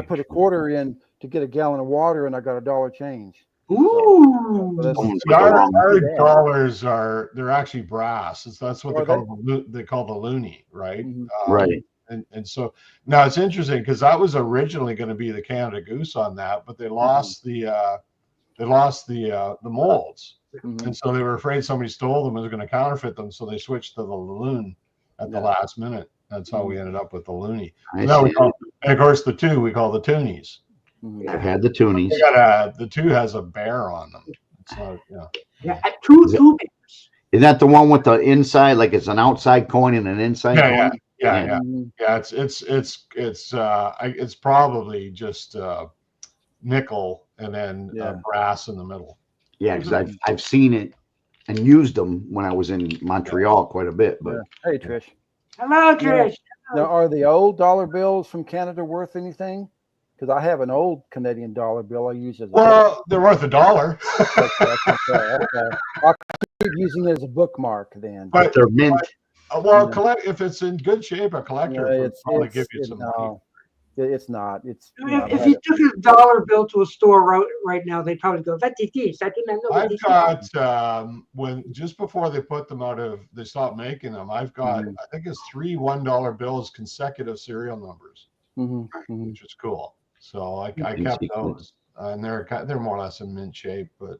put a quarter in to get a gallon of water and I got $1 change. Ooh. So that's- Someone's See, our Yeah. dollars they're actually brass. That's what Are they call the loonie, right? Mhm. Right. And so now it's interesting because that was originally going to be the Canada Goose on that, but they lost the molds, Mhm. and so they were afraid somebody stole them and was going to counterfeit them, so they switched to the loon at the last minute. That's how we ended up with the loonie. I Now we see. call, and of course, the two we call the toonies. I've had the toonies. The two has a bear on them. It's not, Yeah, two bears. Is that the one with the inside, like it's an outside coin and an inside yeah, coin? yeah. It's probably just nickel and then brass in the middle. Yeah, because I've seen it and used them when I was in Montreal quite a bit. But hey, Trish. Hello, Trish. Now, are the old dollar bills from Canada worth anything? Because I have an old Canadian dollar bill I use as a they're worth $1. okay. I'll keep using it as a bookmark then. But they're mint. If it's in good shape, a collector would probably give you some money. It's not. It's if you took a dollar bill to a store right now, they'd probably go, "What is this? I do not know." I've got when just before they stopped making them. I've got I think it's 3 $1 bills consecutive serial numbers, which is cool. So I kept those, and they're more or less in mint shape. But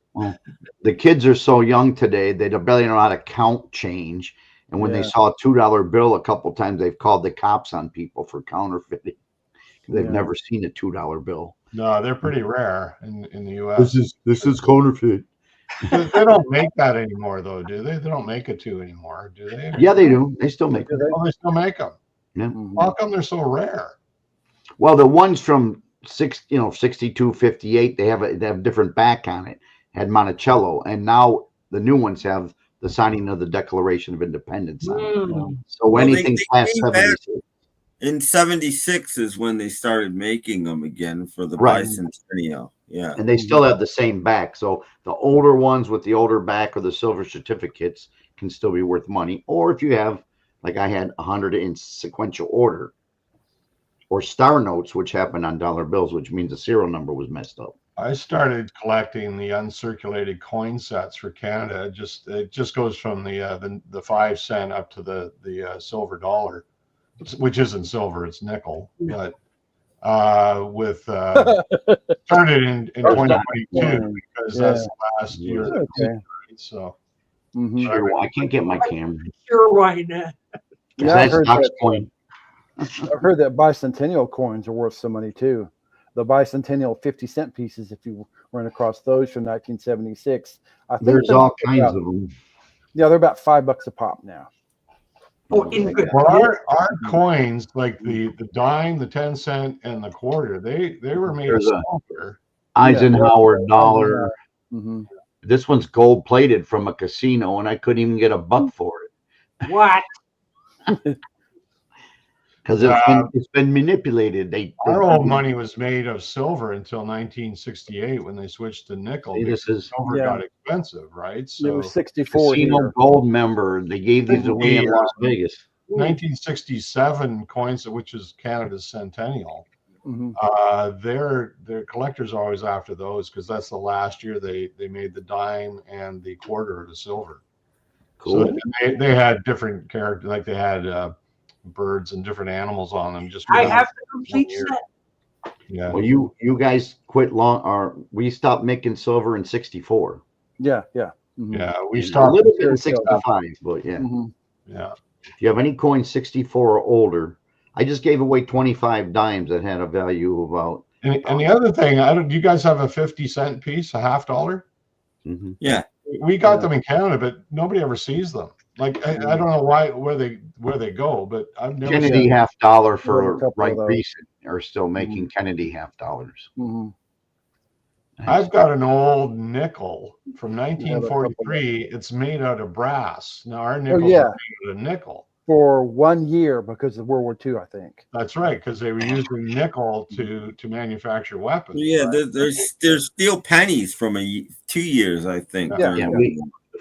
the kids are so young today; they barely know how to count change. And when they saw a $2 bill, a couple times they've called the cops on people for counterfeiting. They've never seen a $2 bill. No, they're pretty rare in the U.S. This is counterfeit. They don't make that anymore, though, do they? They don't make a 2 anymore, do they? Yeah, they do. They still make them. Oh, they still make them. Yeah. How come they're so rare? Well, the ones from 62, 58, they have a different back on it. Had Monticello, and now the new ones have the signing of the Declaration of Independence on it. So anything past 76. In 76 is when they started making them again for the bicentennial. Yeah. And they still have the same back. So the older ones with the older back or the silver certificates can still be worth money. Or if you have, like I had 100 in sequential order, or star notes, which happen on dollar bills, which means the serial number was messed up. I started collecting the uncirculated coin sets for Canada. It just goes from the 5 cent up to the silver dollar, which isn't silver, it's nickel. But started in 2022 because that's the last year. Okay. So sure, I can't get my camera. Sure, why not? I've heard that bicentennial coins are worth some money too. The bicentennial 50-cent pieces, if you run across those from 1976, I think there's all kinds of them. Yeah, they're about $5 a pop now. Well, our coins, like the dime, the 10 cent, and the quarter, they were made of silver. Eisenhower dollar. This one's gold plated from a casino, and I couldn't even get a buck for it. What? Because it's been manipulated. Our old money was made of silver until 1968 when they switched to nickel. Silver got expensive, right? So it was 64 casino gold member. They gave these away in Las Vegas. 1967 coins, which is Canada's centennial. Their collectors are always after those because that's the last year they made the dime and the quarter to silver. Cool. So they had different characters, like they had birds and different animals on them. I have the complete set. Yeah. Well, you guys quit we stopped making silver in 64. Yeah. Yeah, we stopped a little bit in 65, but yeah. Yeah. If you have any coins 64 or older, I just gave away 25 dimes that had a value of about. And the other thing, do you guys have a 50-cent piece, a $50? Yeah. We got them in Canada, but nobody ever sees them. Like I don't know where they go, but I've never Kennedy $50 for recent are still making Kennedy $50. I've got an old nickel from 1943. It's made out of brass. Now our nickels are made out of nickel. For 1 year because of World War II, I think. That's right, because they were using nickel to manufacture weapons. Yeah, right? there's steel pennies from 2 years, I think. Yeah,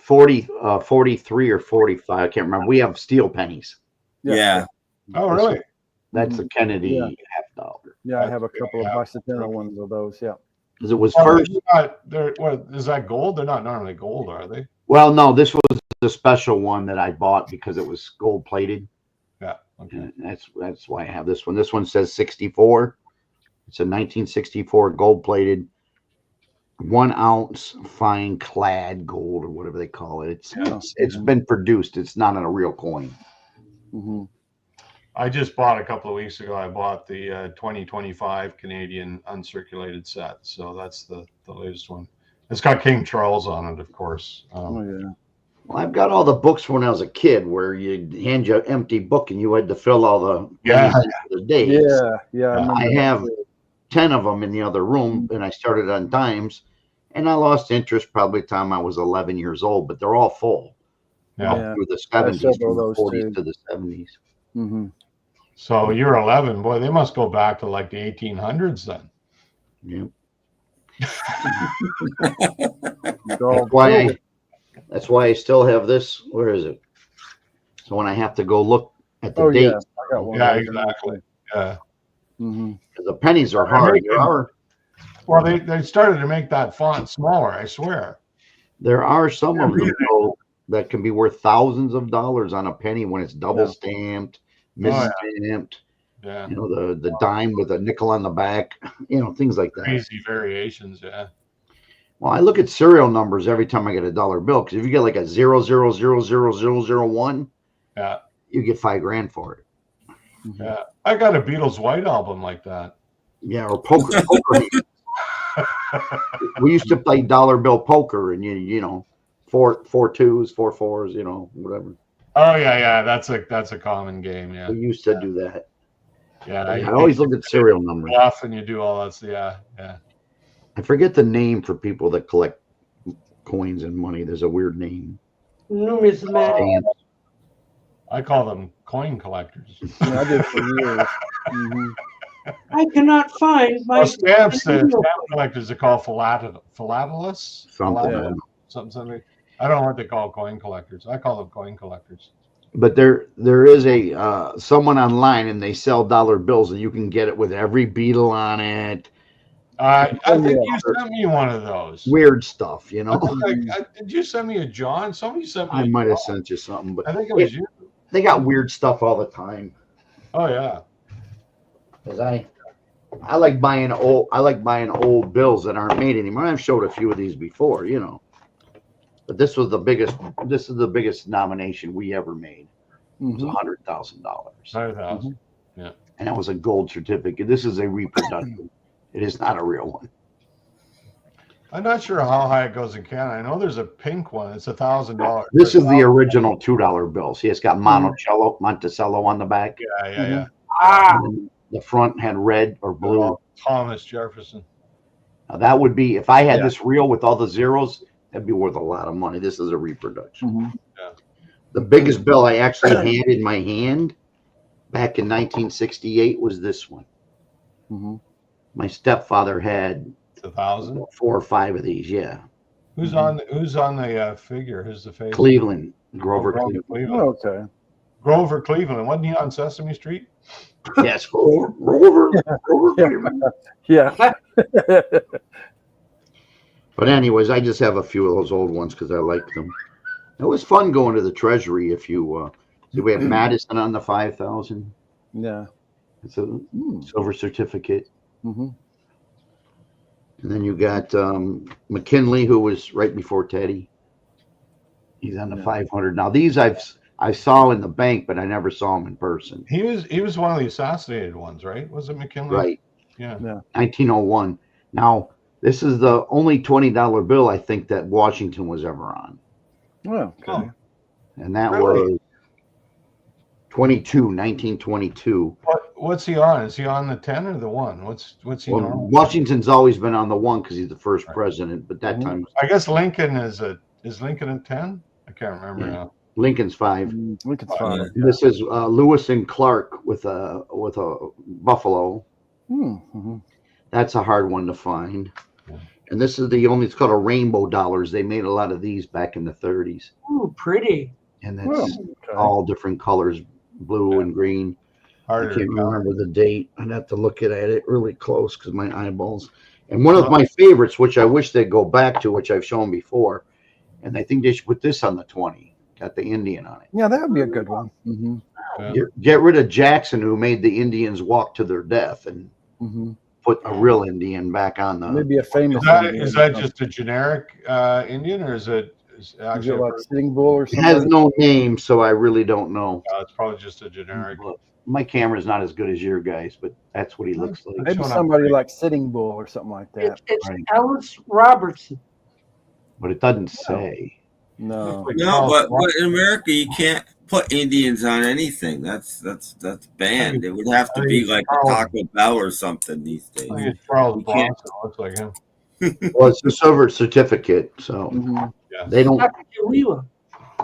43 or 45. I can't remember. We have steel pennies. Yeah. Oh, really? That's a Kennedy $50. Yeah, I have a couple of bicentennial ones of those. Yeah. Because it was first. What is that gold? They're not normally gold, are they? Well, no, this was the special one that I bought because it was gold plated. Yeah. Okay. And that's why I have this one. This one says 64. It's a 1964 gold plated 1 ounce fine clad gold or whatever they call it. It's been produced. It's not in a real coin. I just bought a couple of weeks ago. I bought the 2025 Canadian uncirculated set. So that's the latest one. It's got King Charles on it, of course. Oh yeah. Well, I've got all the books from when I was a kid where you hand you an empty book and you had to fill all the Yeah. pennies for the days. Yeah. I, remember I that have too. 10 of them in the other room, and I started on dimes, and I lost interest probably the time I was 11 years old, but they're all full. All Yeah. through the I have 70s, several from the of those 40s too. to the 70s. Mm-hmm. So you're 11. Boy, they must go back to like the 1800s then. Yeah. Dog That's why I still have this. Where is it? So when I have to go look at the Oh yeah, dates, I got one. Yeah, right there. exactly. Yeah. Mm-hmm. the pennies are hard. Well, they started to make that font smaller, I swear. There are some of them though, that can be worth thousands of dollars on a penny when it's double stamped, misstamped. Yeah. You know, the dime with a nickel on the back. You know, things like that. Crazy variations. Yeah. Well, I look at serial numbers every time I get a dollar bill, because if you get like a 0000001, Yeah. you get $5,000 for it. Yeah. I got a Beatles White album like that. Yeah, or poker. We used to play dollar bill poker, and you know, four twos, 4 4s, you know, whatever. Oh yeah. That's a common game. Yeah. We used to do that. Yeah. I always look at serial numbers. Often you do all that. Yeah. I forget the name for people that collect coins and money. There's a weird name. Numismatic. Stamps. I call them coin collectors. Yeah, I did for years. Mm-hmm. I cannot find my. Stamp collectors are called philatelists. Something. Something. I don't know what they call coin collectors. I call them coin collectors. But there is a someone online, and they sell dollar bills, and you can get it with every Beatle on it. I think you sent me one of those. Weird stuff, you know. Did you send me a John? Somebody sent me. I might have sent you something, but I think it was you. They got weird stuff all the time. Oh yeah. Because I like buying old bills that aren't made anymore. I've showed a few of these before, you know. But this is the biggest nomination we ever made. It was $100,000. $100,000. Yeah. And that was a gold certificate. This is a reproduction. It is not a real one. I'm not sure how high it goes in Canada. I know there's a pink one. It's $1,000. This is the original $2 bill. See, it's got Monticello on the back. Yeah. The front had red or blue. Thomas Jefferson. Now that would be, if I had this reel with all the zeros, that'd be worth a lot of money. This is a reproduction. Yeah. The biggest bill I actually had in my hand back in 1968 was this one. My stepfather had 1,000, 4 or 5 of these. Yeah. Who's on the figure? Who's the face? Cleveland, Grover Cleveland. Oh, okay. Grover Cleveland. Wasn't he on Sesame Street? Yes, Grover Cleveland. Yeah. But anyways, I just have a few of those old ones because I like them. It was fun going to the Treasury. If you see, we have Madison on the 5,000. Yeah. It's a silver certificate. Mm-hmm. And then you got McKinley, who was right before Teddy. He's on the 500. Now these I saw in the bank, but I never saw him in person. He was one of the assassinated ones, right? Was it McKinley? Right. Yeah. 1901. Now this is the only $20 bill I think that Washington was ever on. Oh, okay. And that was 1922. What's he on? Is he on the 10 or the 1? What's he on? Washington's always been on the 1 because he's the first president, but that time I guess Lincoln is Lincoln at 10? I can't remember now. Lincoln's 5. Lincoln's 5. This is Lewis and Clark with a buffalo. Mm-hmm. That's a hard one to find. And this is the only, it's called a rainbow dollars. They made a lot of these back in the 30s. Ooh, pretty. And that's all different colors, blue and green. I can't remember the date. I'd have to look at it really close because my eyeballs. And one of my favorites, which I wish they'd go back to, which I've shown before, and I think they should put this on the 20. Got the Indian on it. Yeah, that would be a good one. Mm-hmm. Get rid of Jackson, who made the Indians walk to their death, and put a real Indian back on the. Maybe a famous. Is that just a generic Indian, or is it It's Is actually it like Sitting Bull or It something? has no name, so I really don't know. it's probably just a generic. But my camera's not as good as your guys, but that's what he looks like. Maybe showing up somebody great. like Sitting Bull or something like that. It's Right. Ellis Robertson. But it doesn't say. No. Like No, Charles but Bronson. in America you can't put Indians on anything. That's banned. It would have to be like a Taco Bell or something these days. I think it's Charles You can't- Bronson. Looks like him. Well, it's a silver certificate, so Mhm. Yeah. they don't.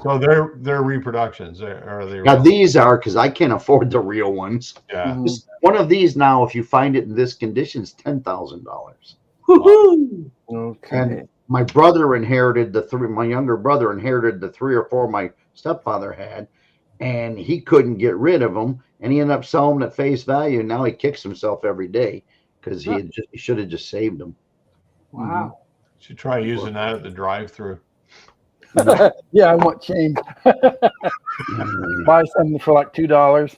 So they're reproductions. Are they? Now real? these are because I can't afford the real ones. Yeah. Mhm. One of these now, if you find it in this condition, is $10,000. Woohoo! Okay. And my brother inherited the three. My younger brother inherited the 3 or 4 my stepfather had, and he couldn't get rid of them. And he ended up selling them at face value. And now he kicks himself every day because he should have just saved them. Wow. Should try using that at the drive-through. Yeah, I want change. Buy something for like $2.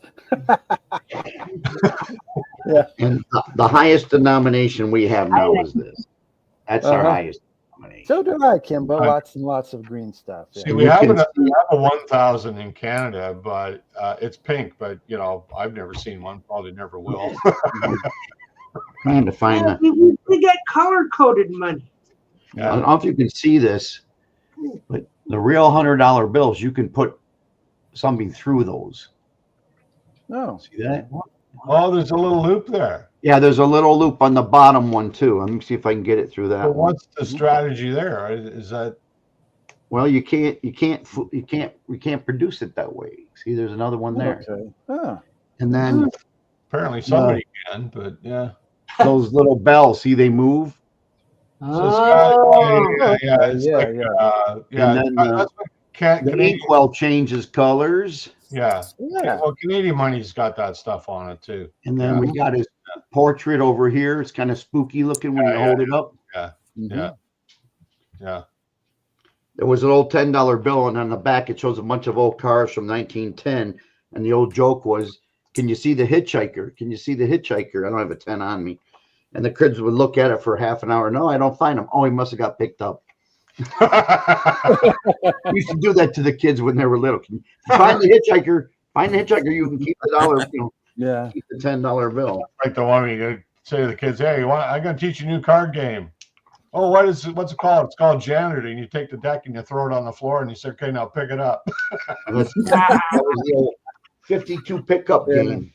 Yeah. And the highest denomination we have now is this. That's our highest denomination. So do I, Kimbo. Lots and lots of green stuff. Yeah. See, we have a 1,000 in Canada, but it's pink. But I've never seen one. Probably never will. Trying to find that. We got color-coded money. I don't know if you can see this, but the real $100 bills, you can put something through those. Oh. See that? Oh, there's a little loop there. Yeah, there's a little loop on the bottom one too. Let me see if I can get it through that. But what's the strategy there? Is that? Well, you can't produce it that way. See, there's another one there. Okay. Oh. And then Apparently somebody can, but yeah. those little bells, see, they move. So it's got, yeah. And then That's what the Canadian, inkwell changes colors. yeah. Yeah. Well, Canadian money's got that stuff on it too. And then we got his portrait over here. It's kind of spooky looking when you hold it up. Yeah. Mhm. Yeah. Yeah. There was an old $10 bill, and on the back it shows a bunch of old cars from 1910. And the old joke was, "Can you see the hitchhiker? Can you see the hitchhiker?" I don't have a 10 on me. And the kids would look at it for half an hour. No, I don't find him. Oh, he must have got picked up. We used to do that to the kids when they were little. Can you find the hitchhiker? Find the hitchhiker. You can keep the dollar. Yeah. Keep the $10 bill. Like the one you say to the kids, "Hey, I'm going to teach you a new card game." Oh, what's it called? It's called Janitor. And you take the deck and you throw it on the floor and you say, "Okay, now pick it up." That was the old 52 pickup game.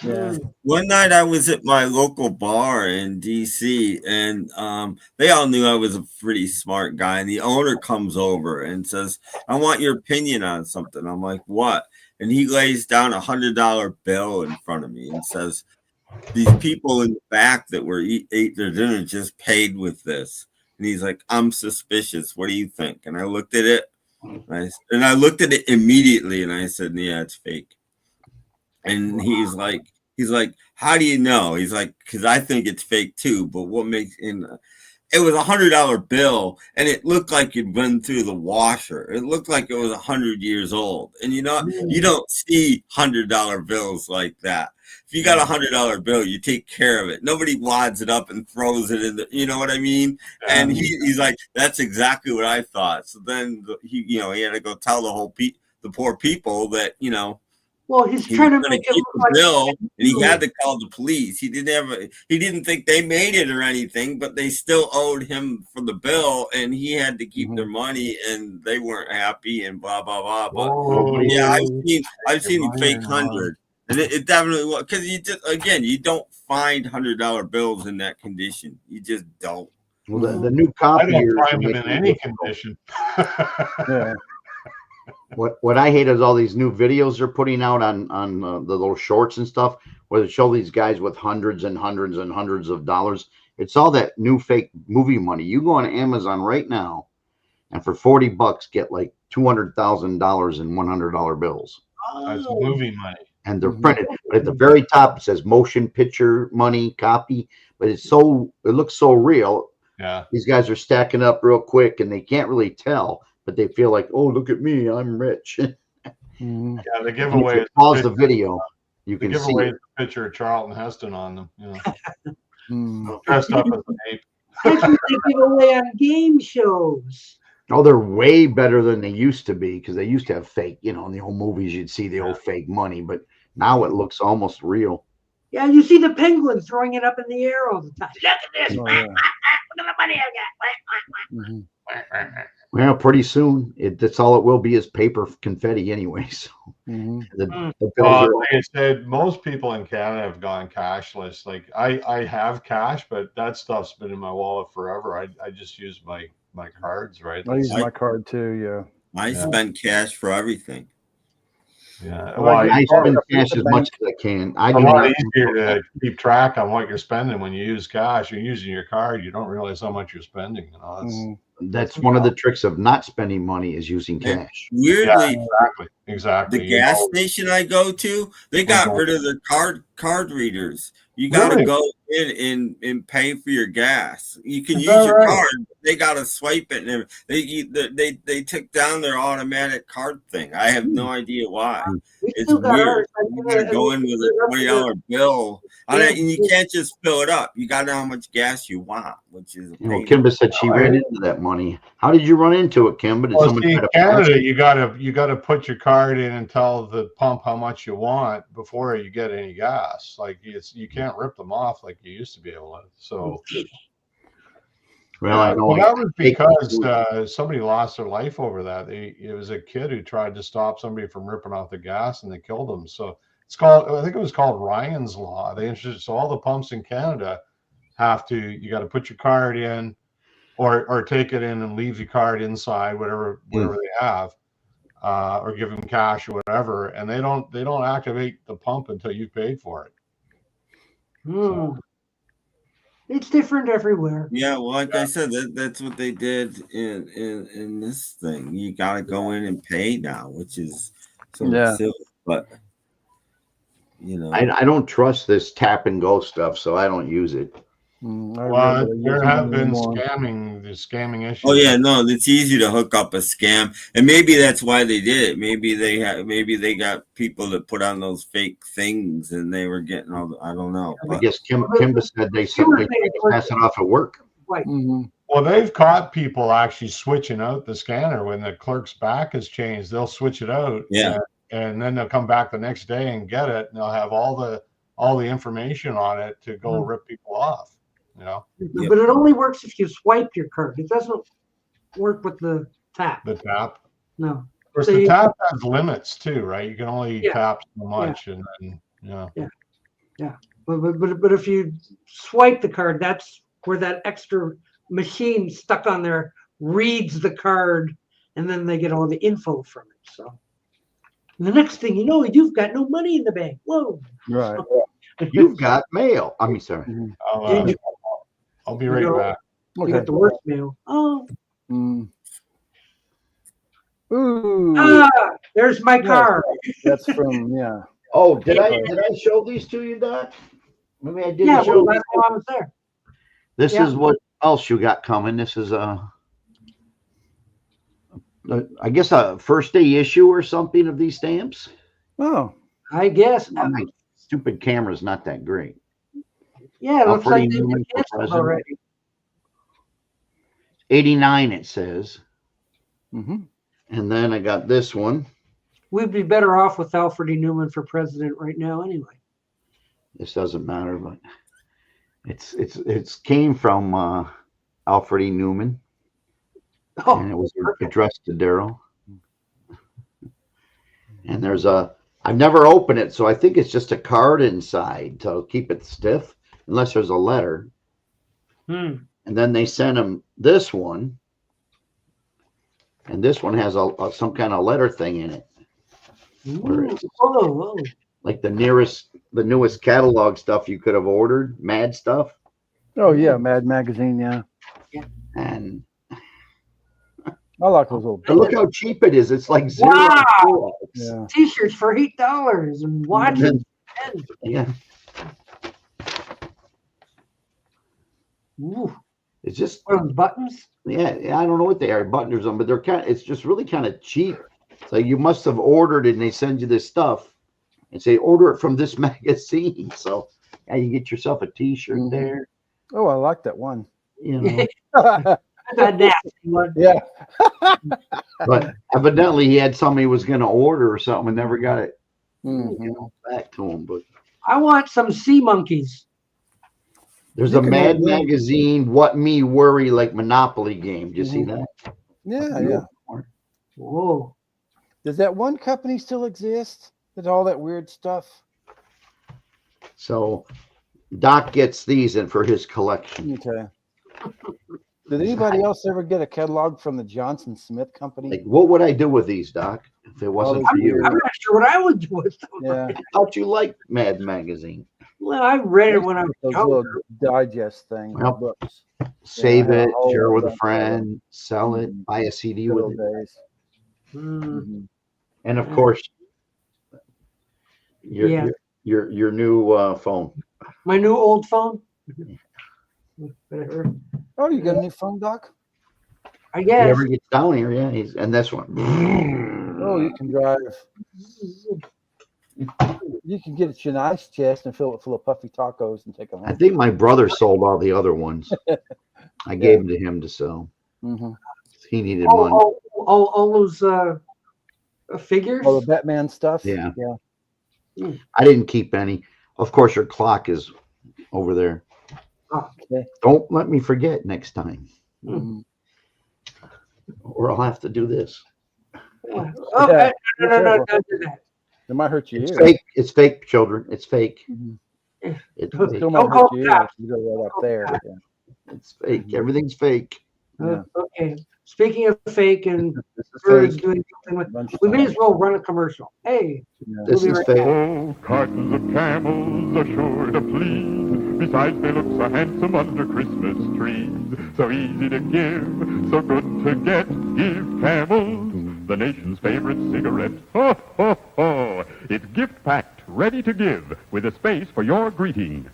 Yeah. One night I was at my local bar in DC, and they all knew I was a pretty smart guy. And the owner comes over and says, "I want your opinion on something." I'm like, "What?" And he lays down $100 bill in front of me and says, "These people in the back that were ate their dinner just paid with this." And he's like, "I'm suspicious. What do you think?" And I looked at it, and I looked at it immediately, and I said, "Yeah, it's fake." And he's like, "How do you know?" He's like, "Because I think it's fake too. But what makes it was $100 bill, and it looked like it'd been through the washer. It looked like it was 100 years old. And you don't see $100 bills like that. If you got $100 bill, you take care of it. Nobody wads it up and throws it in the, you know what I mean? And he's like, "That's exactly what I thought." So then he had to go tell the poor people that Well, he's trying to make it keep look the bill, like and he had to call the police. He didn't think they made it or anything, but they still owed him for the bill, and he had to keep their money, and they weren't happy, and blah blah blah. But yeah, I've seen a fake 100, and it definitely was, because you don't find $100 bills in that condition. You just don't. Well, the new I copiers don't find them in any condition. Yeah. What I hate is all these new videos they're putting out on the little shorts and stuff, where they show these guys with hundreds and hundreds and hundreds of dollars. It's all that new fake movie money. You go on Amazon right now, and for $40 get like $200,000 in $100 bills. That's movie money. And they're printed. But at the very top it says motion picture money copy. But it looks so real. Yeah. These guys are stacking up real quick, and they can't really tell. But they feel like, "Oh, look at me, I'm rich." Yeah, the giveaway. Pause the video. You can see giveaway it. the picture of Charlton Heston on them. Dressed up as an ape. That's what they give away on game shows. Oh, they're way better than they used to be because they used to have fake, in the old movies, you'd see the old fake money, but now it looks almost real. Yeah, you see the penguin throwing it up in the air all the time. Look at this. Oh, yeah. Look at the money I got. Mhm. Well, pretty soon, that's all it will be is paper confetti anyway. So Mhm. the bills Well, are. like I said, most people in Canada have gone cashless. Like I have cash, but that stuff's been in my wallet forever. I just use my cards, right? I use That's, my card too. Yeah. I spend cash for everything. yeah. When Well, I get I card, spend I put it cash in as the much bank. as I can. I a do lot not. easier to keep track on what you're spending when you use cash. You're using your card, you don't realize how much you're spending. That's Mhm. That's one of the tricks of not spending money is using And cash. weirdly, the exactly. gas station I go to, they got rid of the card readers. You got to Really? go in and pay for your gas. You can Is use that your right? card. But they got to swipe it, and they took down their automatic card thing. I have no idea why. We It's still got weird. ours. You got to go in with a $20 bill on it, and you can't just fill it up. You got to know how much gas you want, which is a pain. Kimba said she ran into that money. How did you run into it, Kimba? Did Well, someone see, try to pass Canada, it? you gotta put your card in and tell the pump how much you want before you get any gas. Like you can't rip them off like you used to be able to. So Well, I know. well, that was take because somebody lost their life over that. It was a kid who tried to stop somebody from ripping off the gas, and they killed him. So it's called, I think it was called Ryan's Law. They introduced, so all the pumps in Canada you got to put your card in, or take it in and leave your card inside, whatever they have, or give them cash or whatever, and they don't activate the pump until you've paid for it. So, It's different everywhere. Yeah, well, like I said, that's what they did in this thing. You got to go in and pay now, which is sort of silly, but I don't trust this tap and go stuff, so I don't use it. Well, there have been scamming issues. Oh yeah, no, it's easy to hook up a scam, and maybe that's why they did it. Maybe they got people that put on those fake things, and they were getting all. I don't know. I guess Kimba said they pass it off at work. Right. Well, they've caught people actually switching out the scanner when the clerk's back has changed. They'll switch it out, and then they'll come back the next day and get it, and they'll have all the information on it to go rip people off. But it only works if you swipe your card. It doesn't work with the tap. The tap? No. Of course, the tap has limits too, right? You can only tap so much, and then Yeah. But if you swipe the card, that's where that extra machine stuck on there reads the card, and then they get all the info from it. So the next thing you know, you've got no money in the bank. Whoa. Right. You've got mail. I mean, sorry. I'll be right back. You got the worst mail. Oh. Ooh. There's my car. That's from Oh, did I show these to you, Doc? Maybe I did. Yeah, show that's why I was there. This is what else you got coming. This is I guess a first day issue or something of these stamps. Oh, I guess. My stupid camera's not that great. Yeah, it looks like they Newman for canceled president. already. 89 it says. Mm-hmm. And then I got this one. We'd be better off with Alfred E. Newman for president right now anyway. This doesn't matter, but it's came from Alfred E. Newman. Oh, and it was addressed to Daryl. And there's I've never opened it, so I think it's just a card inside to keep it stiff, unless there's a letter. And then they sent him this one, and this one has some kind of letter thing in it. Whoa. Like the newest catalog stuff you could have ordered, Mad stuff. Oh yeah, Mad Magazine, yeah. And I like those little. but look how cheap it is. It's like $0. Wow. Yeah. T-shirts for $8 and watches. Yeah. Ooh. It's just buttons. Yeah, I don't know what they are, buttons on, but they're it's just really kind of cheap. So you must have ordered it and they send you this stuff and say order it from this magazine. So yeah, you get yourself a t-shirt there. Oh, I like that one. You know. A nasty one. Yeah. But evidently he had something he was going to order or something and never got it Mhm. back to him. But I want some sea monkeys. there's You a can Mad have them. Magazine, What Me Worry, like Monopoly game. Do you see Mhm. that? Yeah. Whoa. Does that one company still exist? Did all that weird stuff? So Doc gets these in for his collection. Okay. Did anybody else ever get a catalog from the Johnson Smith Company? Like, what would I do with these, Doc, if it wasn't those for you? I'm not sure what I would do with them. Yeah. I thought you liked Mad Magazine. Well, I read it when I was Those little younger. digest things, Well, books. Save I had a it, whole share with a bunch of them. friend, sell it, Mhm. buy a CD Good with old it. days. Mm, Mhm. And of course, your Yeah. your new phone. my new old phone. Whatever. Oh, you got a new phone, Doc? I If he guess. ever gets down here, yeah, he's and this one. Oh, you can drive. You can get you an ice chest and fill it full of puffy tacos and take them I home. think my brother sold all the other ones. I gave them to him to sell. Mm-hmm. He needed money. All those figures. All the Batman stuff. Yeah. Yeah. I didn't keep any. Of course, your clock is over there. Okay. Don't let me forget next time, Mhm. or I'll have to do this. Yeah. Yeah, No, don't do that. It might hurt your It's ears. fake. It's fake, children. It's fake. Mhm. It's It fake. still might Don't hurt call your the ears cops. if you go right up there. Yeah. It's fake. Everything's fake. Yeah. Okay. Speaking of fake and This is birds fake. doing something with, Lunchtime. we may as well run a commercial. Hey, Yeah. This we'll be is right fake. back. Oh, cartons of camels are sure to please. Besides, they look so handsome under Christmas trees. So easy to give, so good to get. Give Camels the nation's favorite cigarette. Ho, ho, ho! It's gift-packed, ready to give, with a space for your greeting.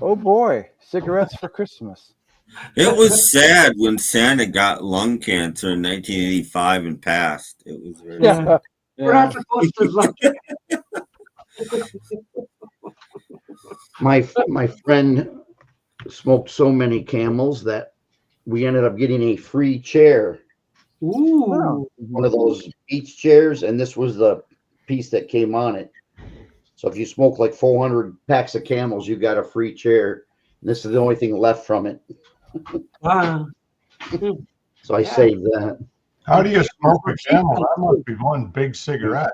Oh boy, cigarettes for Christmas. It was sad when Santa got lung cancer in 1985 and passed. It was very sad. Yeah. We're not supposed to look. My friend smoked so many Camels that we ended up getting a free chair, Ooh. one of those beach chairs, and this was the piece that came on it. So if you smoke like 400 packs of Camels, you got a free chair. And this is the only thing left from it. Wow. So I Yeah. saved that. How do you smoke a Camel? That must be one big cigarette.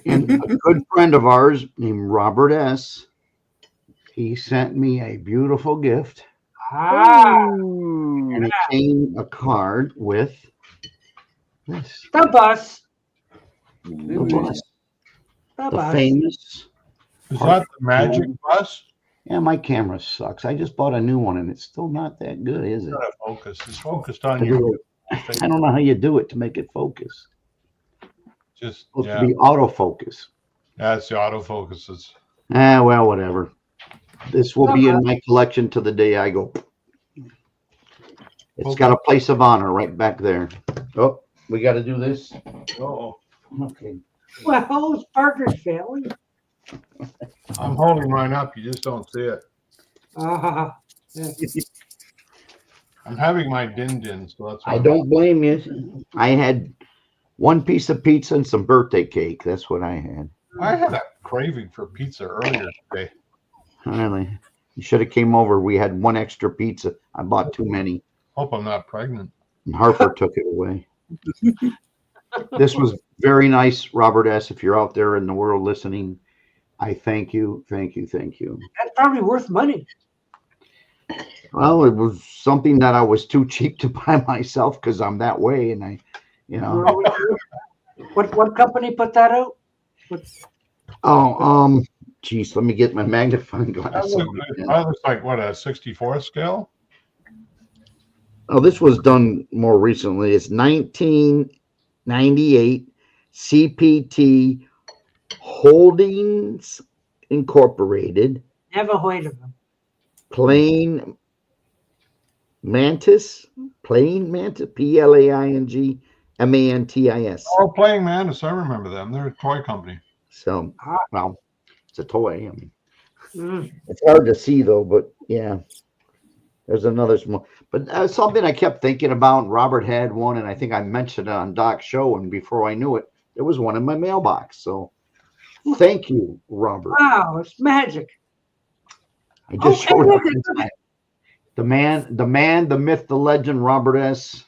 And a good friend of ours named Robert S., he sent me a beautiful gift. Ooh. And it came a card with this. The bus. The bus. The The bus. famous. Is that the magic bus? Yeah, my camera sucks. I just bought a new one and it's still not that good, is it? Gotta focus. It's focused on I you. don't know how you do it to make it focus. Just It's supposed yeah. to be autofocus. That's the autofocuses. Ah, well, whatever. This will be in my collection to the day I go. It's got a place of honor right back there. Oh, we got to do this. Oh, Okay. Well, it's Parker's family. I'm holding mine up. You just don't see it. Yeah. I'm having my din, so that's why I don't blame you. I had one piece of pizza and some birthday cake. That's what I had. I had a craving for pizza earlier today. Really. You should have came over. We had one extra pizza. I bought too many. Hope I'm not pregnant. And Harper took it away. This was very nice, Robert S. If you're out there in the world listening, I thank you, thank you, thank you. That's probably worth money. Well, it was something that I was too cheap to buy myself because I'm that way, and I, you know. What company put that out? Oh, geez, let me get my magnifying glass. That looks like what, a 64 scale? Oh, this was done more recently. It's 1998 CPT Holdings Incorporated. Never heard of them. Plain Mantis, PLAING Oh, Playing Mantis. I remember them. They're a toy company. So, well, it's a toy. I mean, Mm. it's hard to see though, but yeah. There's another small, but something I kept thinking about. And Robert had one, and I think I mentioned it on Doc's show. And before I knew it, there was one in my mailbox. So thank you, Robert. Wow, it's magic. I just Oh, showed up. and The man, the myth, the legend, Robert S.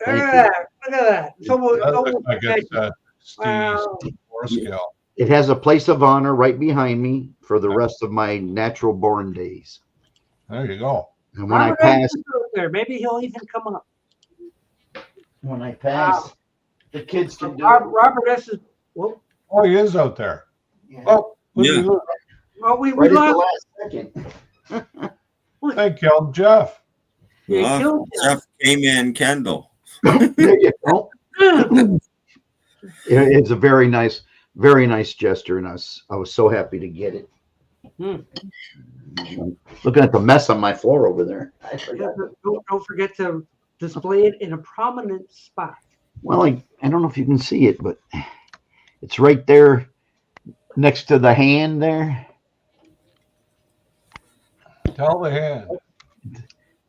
look Thank at you. that. Look at that. It's almost, That looks almost like it's magic. Wow. Steve's War scale. It has a place of honor right behind me for the rest of my natural born days. There you go. And when Robert I pass, S. is out there. Maybe he'll even come up. when I pass, Wow. the kids can do it. Robert S. is. Well, Oh, he is out there. Yeah. Oh, look Yeah. at you. well we Right at the lost. last second. They killed Jeff. They Well, killed him. Jeff came in Kendall. There you go. It's a very nice gesture, and I was so happy to get it. Hmm. Looking at the mess on my floor over there. I forgot. Don't forget to display it in a prominent spot. Well, I don't know if you can see it, but it's right there next to the hand there. Tell the hand.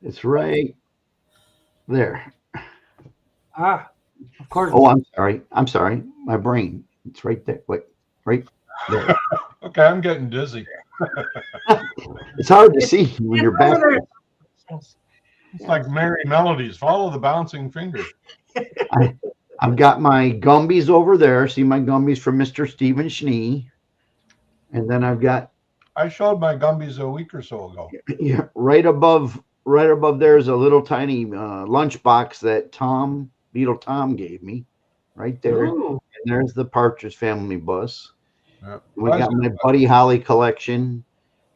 It's right there. Ah, of course. Oh, I'm sorry. My brain. It's right there. Wait, right there. Okay, I'm getting dizzy. It's hard to see when you're back. Yes. It's like Merry Melodies. Follow the bouncing finger. I've got my Gumbies over there. See my Gumbies from Mr. Stephen Schnee. And then I've got I showed my Gumbies a week or so ago. right above there is a little tiny lunchbox that Beetle Tom gave me. Right there. Ooh. And there's the Partridge Family bus. Yeah. We got my Buddy Holly collection.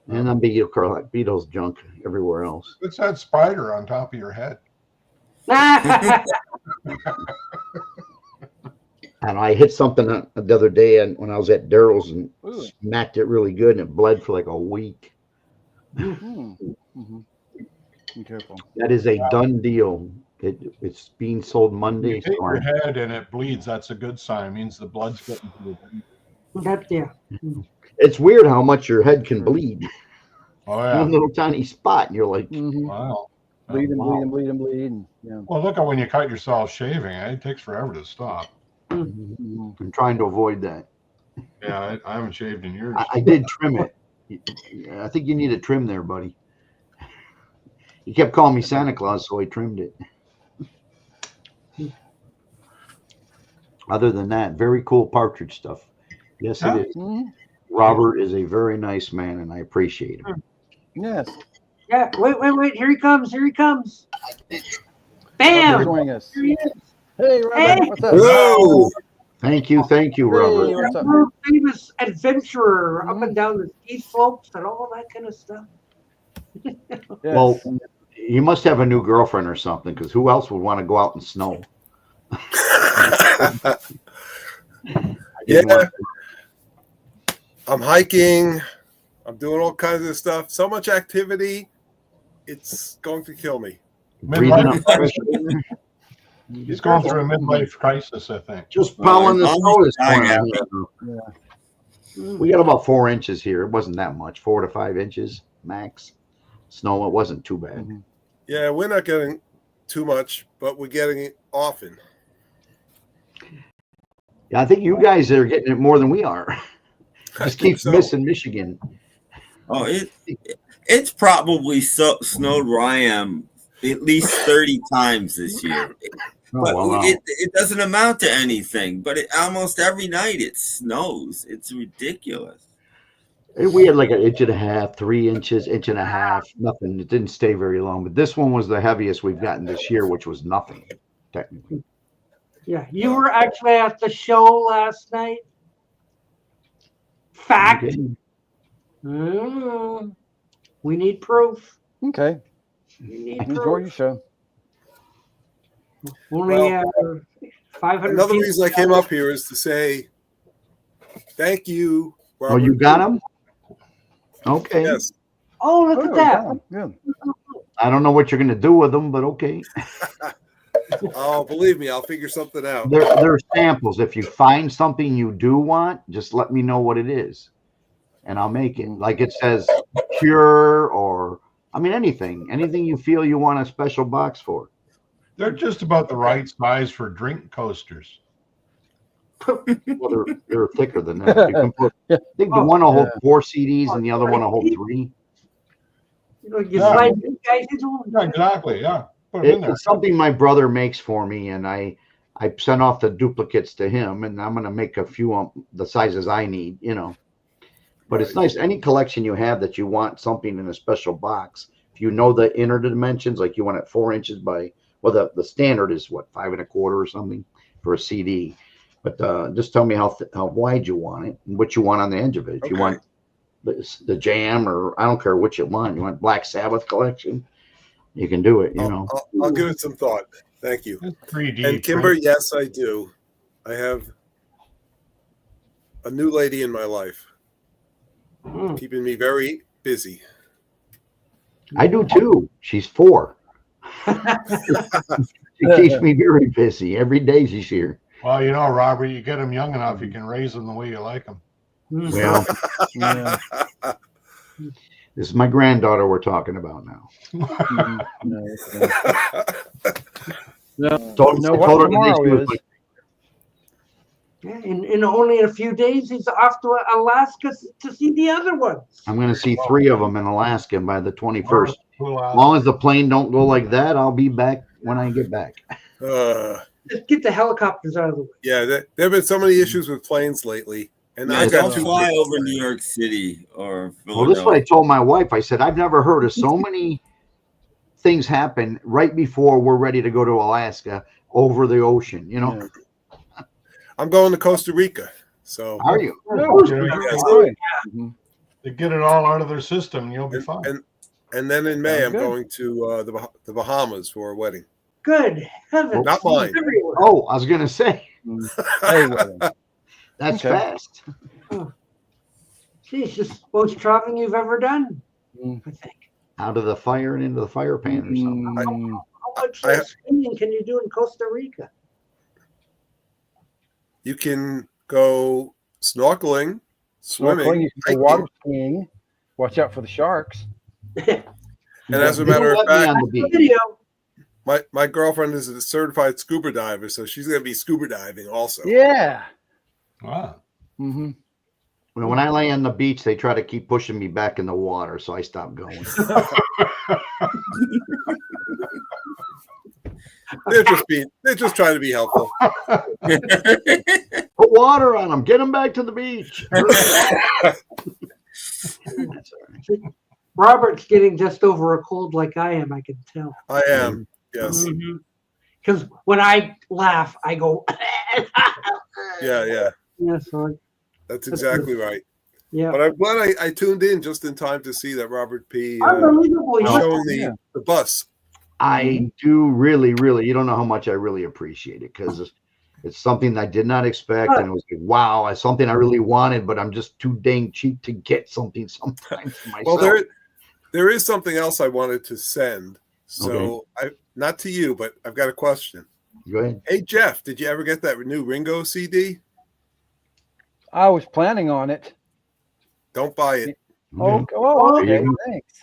And then Beatles junk everywhere else. What's that spider on top of your head? And I hit something the other day when I was at Daryl's and Ooh. smacked it really good, and it bled for like a week. Mhm. Be careful. That is a done deal. It's being sold Monday. You hit So your head and it bleeds. That's a good sign. It means the blood's getting to the Yeah. it's weird how much your head can bleed. Oh, One yeah. little tiny spot, and you're like, Mhm. Wow. Bleed and Wow. bleed and bleed and bleed. Yeah. Well, look at when you cut yourself shaving. It takes forever to stop. Mhm. I'm trying to avoid that. Yeah, I haven't shaved in years. I did trim it. I think you need a trim there, buddy. He kept calling me Santa Claus, so I trimmed it. Other than that, very cool Partridge stuff. Yes, Yeah. it is. Mhm. Robert is a very nice man, and I appreciate him. Yes. Yeah. Wait. Here he comes. Here he comes. Thanks for Bam. joining us. Here he is. Hey, Robert. Hey. What's up? Whoa! Thank you, Hey, Robert. what's up? World famous adventurer up Mhm. and down the ski slopes and all that kind of stuff. Yes. Well, you must have a new girlfriend or something, because who else would want to go out in snow? Yeah, I'm hiking. I'm doing all kinds of stuff. So much activity, it's going to kill me. Breathing up fresh air. He's going through a midlife crisis, I think. Just plowing the Well, snow this dying morning. We got about 4 inches here. It wasn't that much, 4 to 5 inches max. Snow, it wasn't too bad. Mhm. Yeah, we're not getting too much, but we're getting it often. Yeah, I think you guys are getting it more than we are. I Just think keeps so. missing Michigan. Oh, it's probably snowed where I am at least 30 times this year. But wow. it doesn't amount to anything. But almost every night it snows. It's ridiculous. We had like an inch and a half, 3 inches, inch and a half, nothing. It didn't stay very long. But this one was the heaviest we've gotten this year, which was nothing, technically. Yeah, you were actually at the show last night. Fact. Okay. We need proof. Okay. We need Enjoy proof. your show. Only 500 Another people. reason I came up here is to say thank you, Robert. Oh, you got them? Okay. Yes. Oh, look at that. Good. I don't know what you're going to do with them, but okay. Oh, believe me, I'll figure something out. They're samples. If you find something you do want, just let me know what it is, and I'll make it. Like it says pure or I mean, anything you feel you want a special box for. They're just about the right size for drink coasters. Well, they're thicker than that. You can put, I think the one will hold 4 CDs and the other one will hold 3. You slide these guys into them. Yeah, exactly. Yeah. Put them in there. It's something my brother makes for me, and I sent off the duplicates to him, and I'm going to make a few the sizes I need, you know. But it's nice. Any collection you have that you want something in a special box, if you know the inner dimensions, like you want it 4 inches by, well, the standard is what, 5 1/4 or something for a CD. But just tell me how wide you want it and what you want on the edge of it. If you want the Jam, or I don't care what you want. You want Black Sabbath collection, you can do it. You know, I'll give it some thought. Thank you. 3D. And Kimber, yes, I do. I have a new lady in my life, keeping me very busy. I do too. She's 4. She keeps me very busy. Every day she's here. Well, you know, Robert, you get them young enough, you can raise them the way you like them. Well, this is my granddaughter we're talking about now. In only a few days, he's off to Alaska to see the other ones. I'm going to see 3 of them in Alaska by the 21st. As long as the plane don't go like that, I'll be back when I get back. Just get the helicopters out of the way. Yeah, there have been so many issues with planes lately. And I don't fly over New York City or Philadelphia. Well, this is what I told my wife. I said, I've never heard of so many things happen right before we're ready to go to Alaska over the ocean, you know. Yeah. I'm going to Costa Rica. So are you? They get it all out of their system, and you'll be fine. And then in May, I'm going to the Bahamas for a wedding. Good heavens! Not mine. Oh, I was going to say. That's fast. Oh. Geez, just most traveling you've ever done, I think. Out of the fire and into the fire pan or something. How much skiing can you do in Costa Rica? You can go snorkeling, swimming, you can go water skiing. Watch out for the sharks. And as a matter of fact, my girlfriend is a certified scuba diver, so she's going to be scuba diving also. Yeah. Wow. Mm-hmm. When I lay on the beach, they try to keep pushing me back in the water, so I stop going. They're just trying to be helpful. Put water on them. Get them back to the beach. Robert's getting just over a cold like I am. I can tell. I am. Yes. Because when I laugh, I go. Yeah. So that's exactly right. Yeah. But I'm glad I tuned in just in time to see that Robert P. Unbelievable. Showing the bus. I do really, you don't know how much I really appreciate it, because it's something I did not expect, and it was like, wow, it's something I really wanted, but I'm just too dang cheap to get something sometimes myself. Well, there is something else I wanted to send. So not to you, but I've got a question. Go ahead. Hey Jeff, did you ever get that new Ringo CD? I was planning on it. Don't buy it. Okay. Thanks.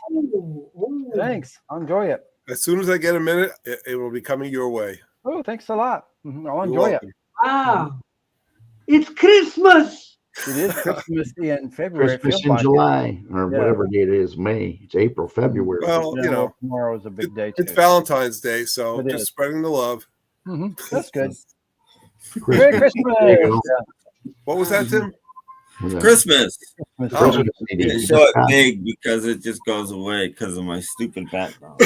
Thanks. I'll enjoy it. As soon as I get a minute, it will be coming your way. Oh, thanks a lot. I'll enjoy it. Wow. It's Christmas. It is Christmas in February. Christmas in July, or whatever date it is, May. It's April, February. Well, tomorrow is a big day too. It's Valentine's Day, so just spreading the love. That's good. Merry Christmas. What was that, Tim? Christmas. It's so big because it just goes away because of my stupid background.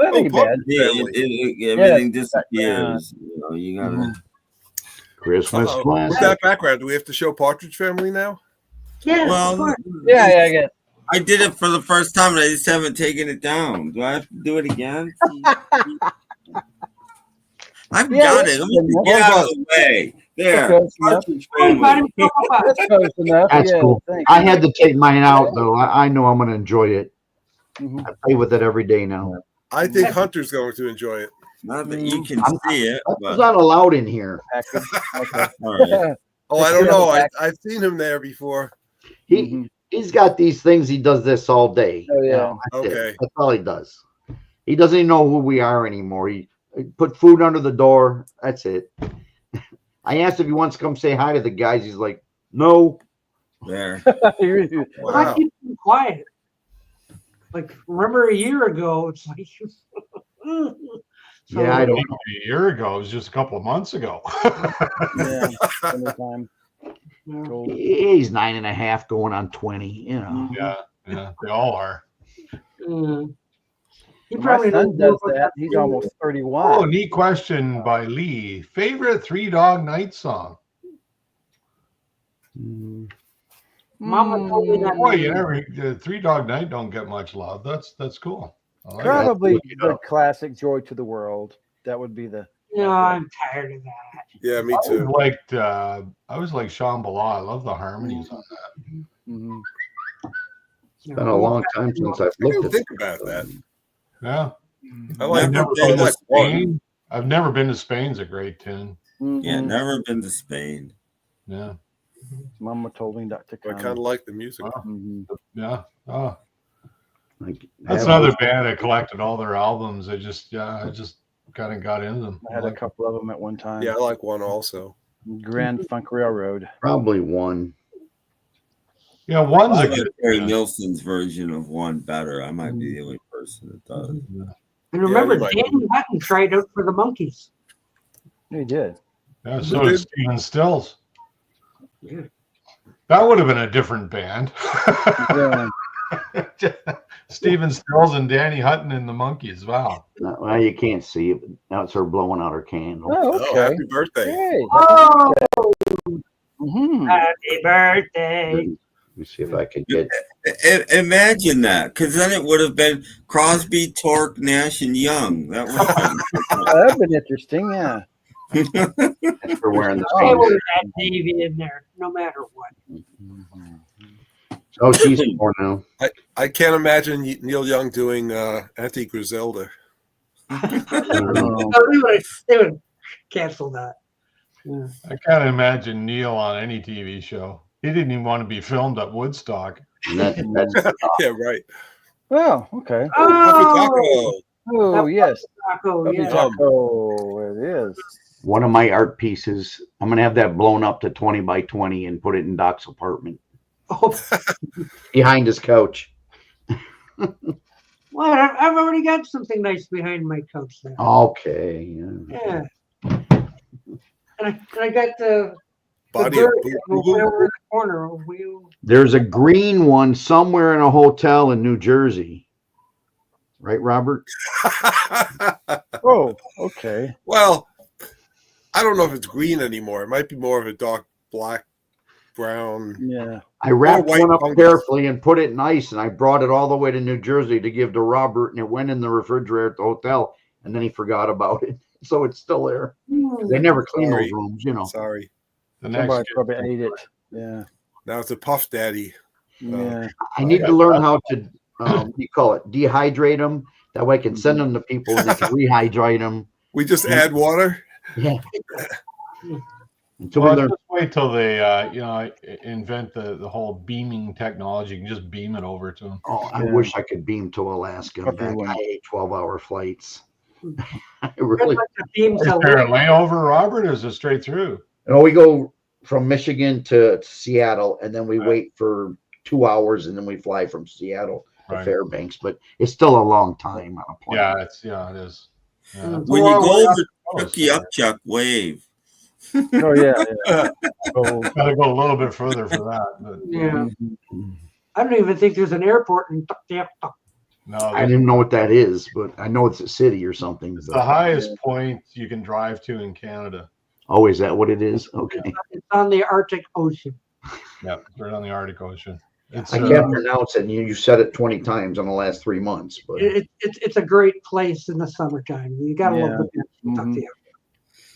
Everything disappears. You gotta. Christmas class. With that background, do we have to show Partridge Family now? Yeah. Well, yeah. I did it for the first time, and I just haven't taken it down. Do I have to do it again? I've got it. Let me get out of the way. There. That's cool. I had to take mine out, though. I know I'm going to enjoy it. I play with it every day now. I think Hunter's going to enjoy it. Not that you can see it. It's not allowed in here. All right. Oh, I don't know. I've seen him there before. He He's got these things. He does this all day. Oh, yeah. That's it. Okay. That's all he does. He doesn't even know who we are anymore. He put food under the door. That's it. I asked if he wants to come say hi to the guys. He's like, no. There. Why keep him quiet? Like, remember a year ago, it's like, Yeah, I don't know. A year ago, it was just a couple of months ago. Yeah, summertime. He's 9.5 going on 20, you know. Yeah, they all are. He My probably son doesn't does know that. He's almost 31. Oh, neat question by Lee. Favorite Three Dog Night song? Mama told me that. Boy, Three Dog Night don't get much love. That's cool. I like Probably Look it the up. classic "Joy to the World." That would be the. No, I'm tired of that. Yeah, me I too. was like Sean Ballot. I love the harmonies on that. Mhm. It's been a long time since I've I looked didn't at think about that. Yeah. I like I've never I been to like one. Spain. I've never been to Spain's a great tune. Yeah, Mhm. never been to Spain. Yeah. Mama told me not to I come. kind of like the music. Wow. Mhm. Yeah. Oh, like that's another band that collected all their albums. I just kind of got into them. I had a couple of them at one time. Yeah, I like one also. Grand Funk Railroad. probably one. Yeah, one's I a like good Terry band. Nilsson's version of One better. I might be the only person that does. And remember, you might Danny Hutton tried out for the Monkees. He did. Yeah, Who so did? did Stephen Stills. Yeah. That would have been a different band. Yeah. Stephen Stills and Danny Hutton and the Monkees. Wow. Well, you can't see it, but now it's her blowing out her candle. Oh, Oh, okay. happy birthday. Hey. Oh, Mhm. happy birthday. Let me see if I can get. Imagine that, because then it would have been Crosby, Tork, Nash, and Young. That would have That'd been interesting. Yeah. Thanks for wearing the I same. would have had Davey in there, no matter what. Oh, she's 4 now. I can't imagine Neil Young doing Auntie Griselda. They would cancel that. Yeah. I can't imagine Neil on any TV show. He didn't even want to be filmed at Woodstock. And that's Yeah, right. Oh, okay. Taco. Oh, yes. Taco, Puppy yeah. taco. It is. one of my art pieces. I'm gonna have that blown up to 20 by 20 and put it in Doc's apartment Oh, behind his couch. well, I've already got something nice behind my couch there. Okay. Yeah. And I got the Body bird of that Boo goes Boo. over in the corner. There's a green one somewhere in a hotel in New Jersey. Right, Robert? Oh, okay. Well, I don't know if it's green anymore. It might be more of a dark black, brown. Yeah. I wrapped white one up fungus. carefully and put it in ice, and I brought it all the way to New Jersey to give to Robert, and it went in the refrigerator at the hotel, and then he forgot about it. So it's still there. They never clean Sorry. those rooms, you know. Sorry. The next Somebody probably ate it. Yeah. Now it's a Puff Daddy. Yeah. I need to learn how to, what do you call it, dehydrate them. That way I can send them to people and they can rehydrate them. We just add water. Yeah. Until Well, we learn. just wait till they, invent the whole beaming technology. You can just beam it over to them. Oh, I Yeah. wish I could beam to Alaska and Okay, back. well. I hate 12-hour flights. I I'd really. like to beam Is to there a Lake. layover, Robert, or is it straight through? We go from Michigan to Seattle, and then we wait for 2 hours, and then we fly from Seattle to Right. Fairbanks. But it's still a long time on a plane. Yeah, it is. Yeah. Mm. When you go over Oh, Chucky sorry. Upchuck, wave. Oh, yeah. Yeah. Oh, Gotta go a little bit further for that. But Yeah. I don't even think there's an airport in Tuktoyaktuk. no, I didn't know what that is, but I know it's a city or something. it's the highest point you can drive to in Canada. Oh, is that what it is? Okay. It's on the Arctic Ocean. Yeah, right on the Arctic Ocean. It's I can't pronounce it. And you said it 20 times in the last 3 months. But It's a great place in the summertime. You gotta Yeah. love the beach in Mhm. Tuktoyaktuk.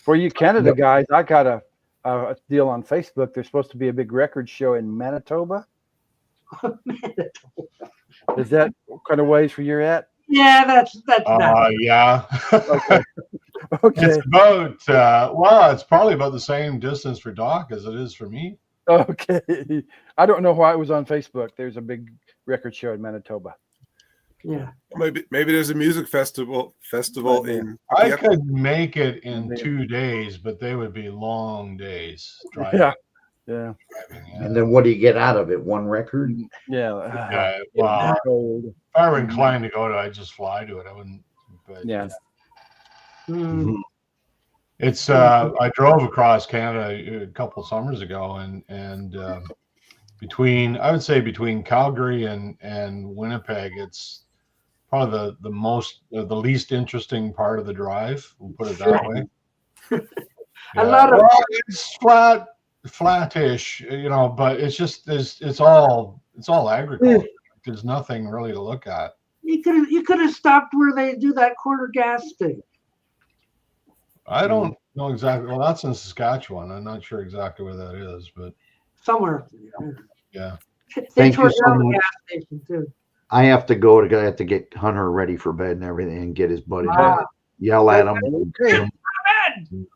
For you Canada guys, I got a deal on Facebook. There's supposed to be a big record show in Manitoba. Is that kind of ways where you're at? Yeah, that's not. yeah. Okay. Okay. It's about well, it's probably about the same distance for Doc as it is for me. Okay. I don't know why it was on Facebook. There's a big record show in Manitoba. Yeah. Maybe there's a music festival in. I could make it in 2 days, but they would be long days driving. Yeah. Yeah. And then what do you get out of it? One record? Yeah. Yeah. Well, if I were inclined to go to, I'd just fly to it. I wouldn't. But Yeah. It's I drove across Canada a couple summers ago, and between Calgary and Winnipeg, it's probably the least interesting part of the drive. We'll put it that way. It's flattish, but it's just it's all agriculture. There's nothing really to look at. You could have stopped where they do that corner gas thing. I don't know exactly. Well, that's in Saskatchewan. I'm not sure exactly where that is, but somewhere. Yeah. Thank you so much. Gas station too. I have to go. I have to get Hunter ready for bed and everything, and get his buddy. Yell at him. Okay.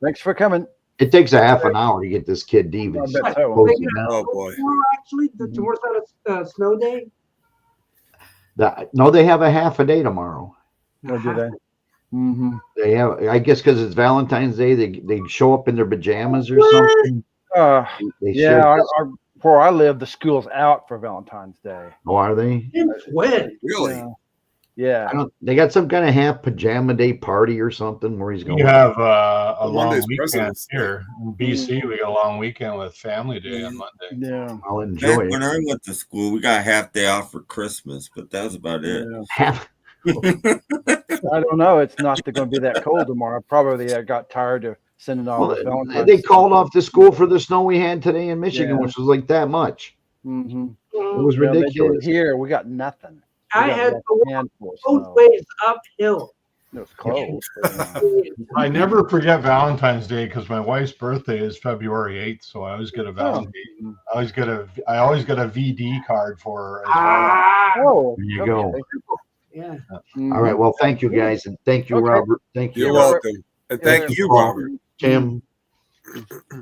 Thanks for coming. It takes a half an hour to get this kid even. Oh boy! Actually, tomorrow's not a snow day. No, they have a half a day tomorrow. No, do they? They have, I guess, because it's Valentine's Day. They show up in their pajamas or something. Where I live, the school's out for Valentine's Day. Oh, are they? When? Really? Yeah. They got some kind of half pajama day party or something where he's going. You have a long Monday's weekend President's here in BC. We got a long weekend with Family Day on Monday. Yeah, I'll enjoy it. When I went to school, we got a half day off for Christmas, but that was about it. I don't know. It's not going to be that cold tomorrow. Probably they got tired of sending all the Valentine's. They called off the school for the snow we had today in Michigan, which was like that much. It was ridiculous. Here we got nothing. I had to walk both ways uphill. It was close. I never forget Valentine's Day because my wife's birthday is February 8th, so I always get a Valentine's. I always get a VD card for her as well. There you go. Yeah. All right. Well, thank you guys, and thank you, Robert. Thank you. You're welcome, and thank you, Robert, Tim,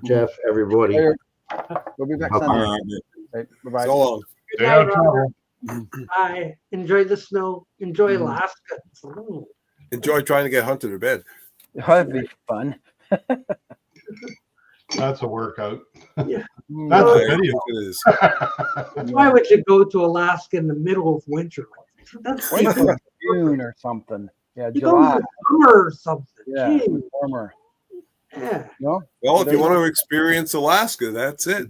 Jeff, everybody. We'll be back Bye-bye. Sunday. Bye-bye. So long. Good night, Robert. Bye. Enjoy the snow. Enjoy Alaska. Enjoy trying to get Hunter to bed. That'd be fun. That's a workout. Yeah. That's a video. It is. Why would you go to Alaska in the middle of winter? That's Wait till June or something. Yeah, you July. go to summer or something. Yeah, Jeez. warmer. Yeah. No? Well, if you want to experience Alaska, that's it.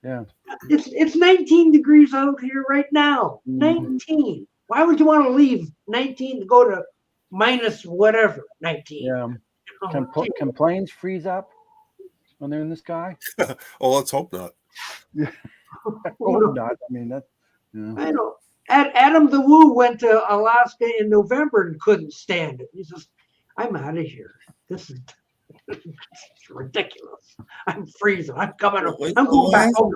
Yeah. It's 19 degrees out here right now. 19. Why would you want to leave 19 to go to minus whatever 19? Yeah. Can planes freeze up when they're in the sky? Oh, let's hope not. Hope not. I mean that. Yeah. I know. Adam the Woo went to Alaska in November and couldn't stand it. He says, "I'm out of here. This is it's ridiculous. I'm freezing. I'm coming. I'm going back home."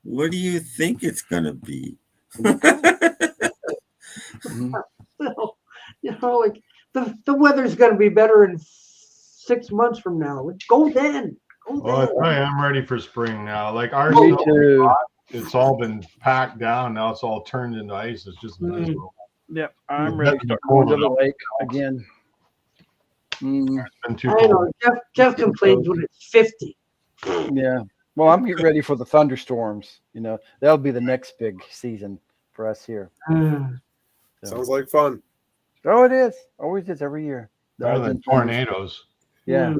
What do you think it's gonna be? So, like the weather's going to be better in 6 months from now. Go then. Well, I am ready for spring now. Like ours, it's all been packed down. Now it's all turned into ice. It's just miserable. Yep, I'm ready to go to the lake again. It's been I know. Jeff complains when it's 50. Yeah. Well, I'm getting ready for the thunderstorms. That'll be the next big season for us here. Sounds like fun. Oh, it is. Always is every year. Better than tornadoes. Yeah.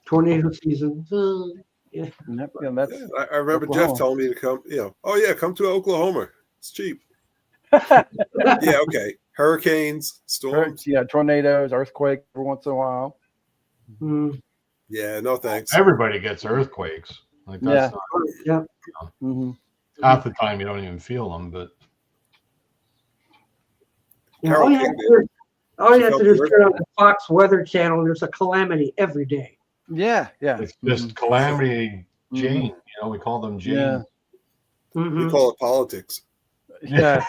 Tornado season. Yeah. That's I remember Oklahoma. Jeff telling me to come. Come to Oklahoma. It's cheap. Yeah, okay. Hurricanes, storms. Yeah, tornadoes, earthquake every once in a while. Yeah, no thanks. Everybody gets earthquakes. Like that's half the time you don't even feel them, but all you have to do is turn on the Fox Weather Channel. There's a calamity every day. Yeah. It's just Calamity Jane. We call them Jane. Yeah. We call it politics. Yeah.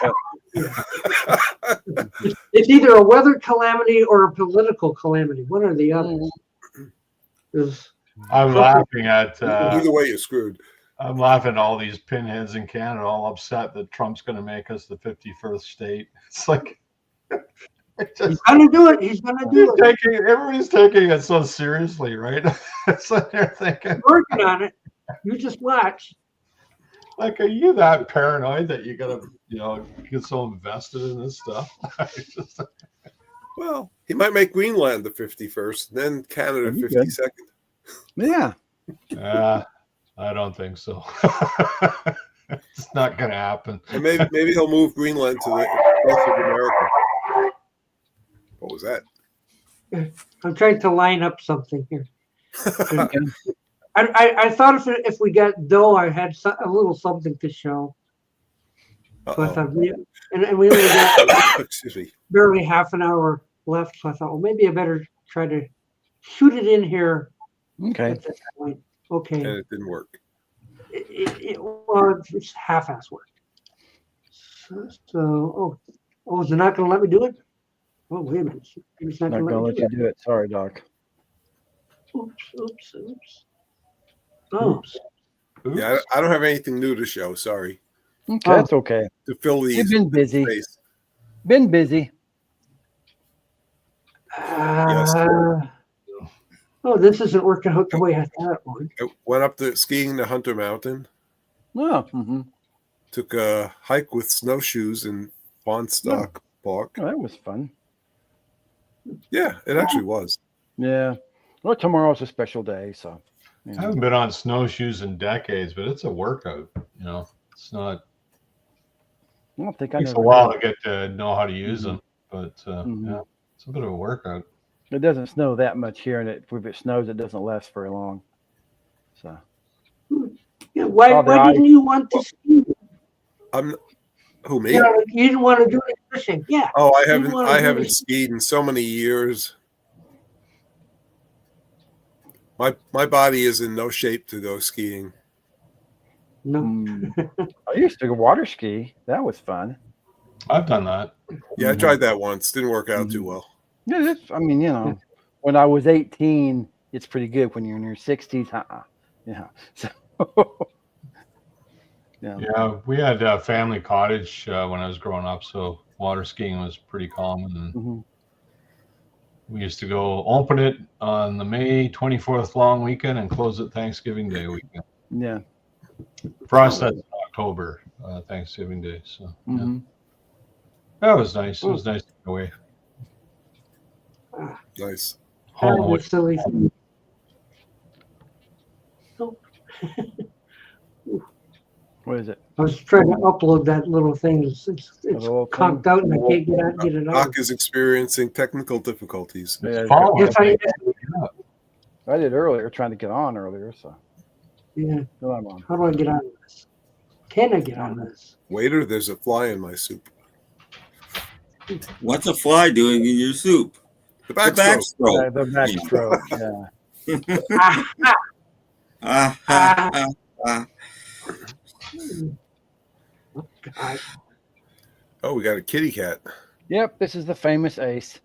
It's either a weather calamity or a political calamity, one or the other. I'm laughing at. Either way, you're screwed. I'm laughing at all these pinheads in Canada, all upset that Trump's going to make us the 51st state. It's like he's gonna do it. He's gonna do it. Everybody's taking it so seriously, right? It's like they're thinking, working on it. You just watch. Like, are you that paranoid that you gotta, get so invested in this stuff? Well, he might make Greenland the 51st, then Canada 52nd. Yeah. I don't think so. It's not gonna happen. And maybe he'll move Greenland to the rest of America. What was that? I'm trying to line up something here. I thought if we got dough, I had a little something to show. So I thought we only got excuse me, barely half an hour left. So I thought, well, maybe I better try to shoot it in here. Okay. At this point. Okay. And it didn't work. Well, it's half-ass work. So is it not going to let me do it? Oh, wait a minute. It's not going to let you do it. Sorry, Doc. Oops. Oh. Yeah, I don't have anything new to show. Sorry. Okay, that's okay. To fill these. You've been busy. Space. Been busy. Yes. Oh, this isn't working out the way I thought it would. I went up to skiing to Hunter Mountain. Oh. Mm-hmm. Took a hike with snowshoes in Bonstock Park. Oh, that was fun. Yeah, it actually was. Yeah. Well, tomorrow's a special day, so. I haven't been on snowshoes in decades, but it's a workout. It's not. I don't think it takes a while to get to know how to use them, but yeah, it's a bit of a workout. It doesn't snow that much here, and if it snows, it doesn't last very long. So. Yeah, why didn't you want to ski? Who, me? You didn't want to do any fishing. Yeah. Oh, I haven't skied in so many years. My body is in no shape to go skiing. No. I used to go water ski. That was fun. I've done that. Yeah, I tried that once. Didn't work out too well. Yeah, when I was 18, it's pretty good. When you're in your 60s, yeah. So, yeah, we had a family cottage when I was growing up, so water skiing was pretty common. And we used to go open it on the May 24th long weekend and close it Thanksgiving Day weekend. Yeah. For us, that's October, Thanksgiving Day. So yeah. That was nice. It was nice to get away. Nice. Home silly. What is it? I was trying to upload that little thing. It's conked out and I can't get it out. Doc is experiencing technical difficulties. Yeah, Yes, I did earlier, trying to get on earlier. So yeah. Still I'm on. How do I get on this? Can I get on this? Waiter, there's a fly in my soup. What's a fly doing in your soup? The backstroke. The backstroke, yeah. God. Oh, we got a kitty cat. Yep, this is the famous Ace.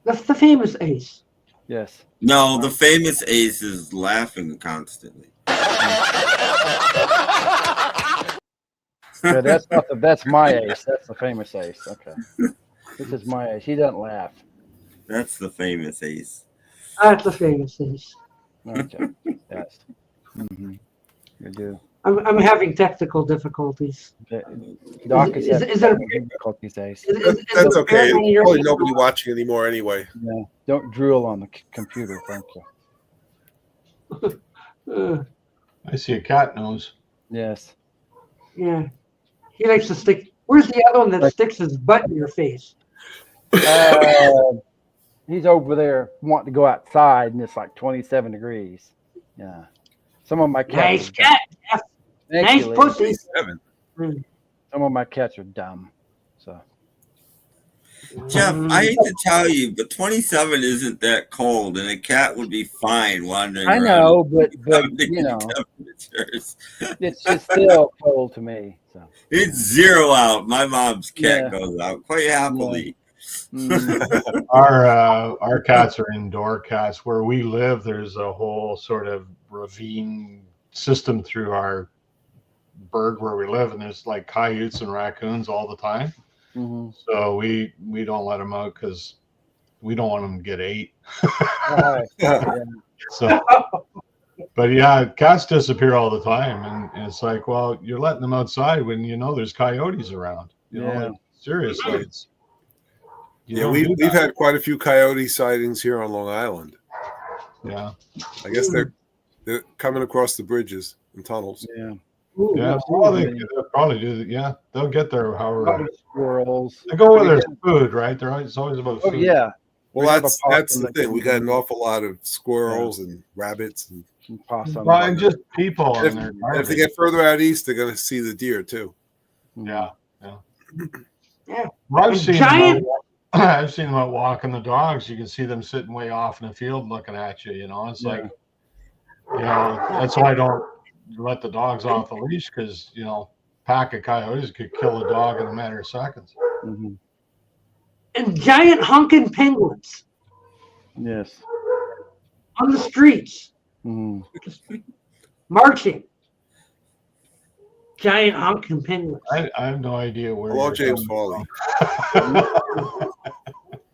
That's the famous Ace. Yes. No, the famous Ace is laughing constantly. Yeah, that's my Ace. That's the famous Ace. Okay. This is my Ace. He doesn't laugh. That's the famous Ace. That's the famous Ace. Okay. Yes. You do. I'm having technical difficulties. Doc is having it difficulties, Ace. That's okay. Probably nobody watching anymore anyway. Yeah. Don't drool on the computer, thank you. I see a cat nose. Yes. Yeah. He likes to stick. Where's the other one that sticks his butt in your face? He's over there wanting to go outside, and it's like 27 degrees. Yeah. Some of my cats. Nice cat. Nice pussy. Some of my cats are dumb. So. Jeff, I hate to tell you, but 27 isn't that cold, and a cat would be fine wandering around. I know, but you know, it's just still cold to me. So. It's 0 out. My mom's cat goes out quite happily. Our cats are indoor cats. Where we live, there's a whole sort of ravine system through our burg where we live, and there's like coyotes and raccoons all the time. So we don't let them out because we don't want them to get ate. So, but yeah, cats disappear all the time, and it's like, well, you're letting them outside when you know there's coyotes around. You know, like, seriously, it's we've had quite a few coyote sightings here on Long Island. Yeah, I guess they're coming across the bridges and tunnels. Yeah, well, they'll probably do that. Yeah, they'll get there. However, squirrels. They go where there's food, right? It's always about food. Yeah. Well, that's the thing. We got an awful lot of squirrels and rabbits and possums. Well, and just people. And if they get further out east, they're going to see the deer too. Yeah. Yeah. Well, I've seen them out walking the dogs. You can see them sitting way off in the field looking at you. You know, it's like, that's why I don't let the dogs off the leash, because pack of coyotes could kill a dog in a matter of seconds. And giant honking penguins. Yes. On the streets. Marching. Giant honking penguins. I have no idea where. Hello, James Foley.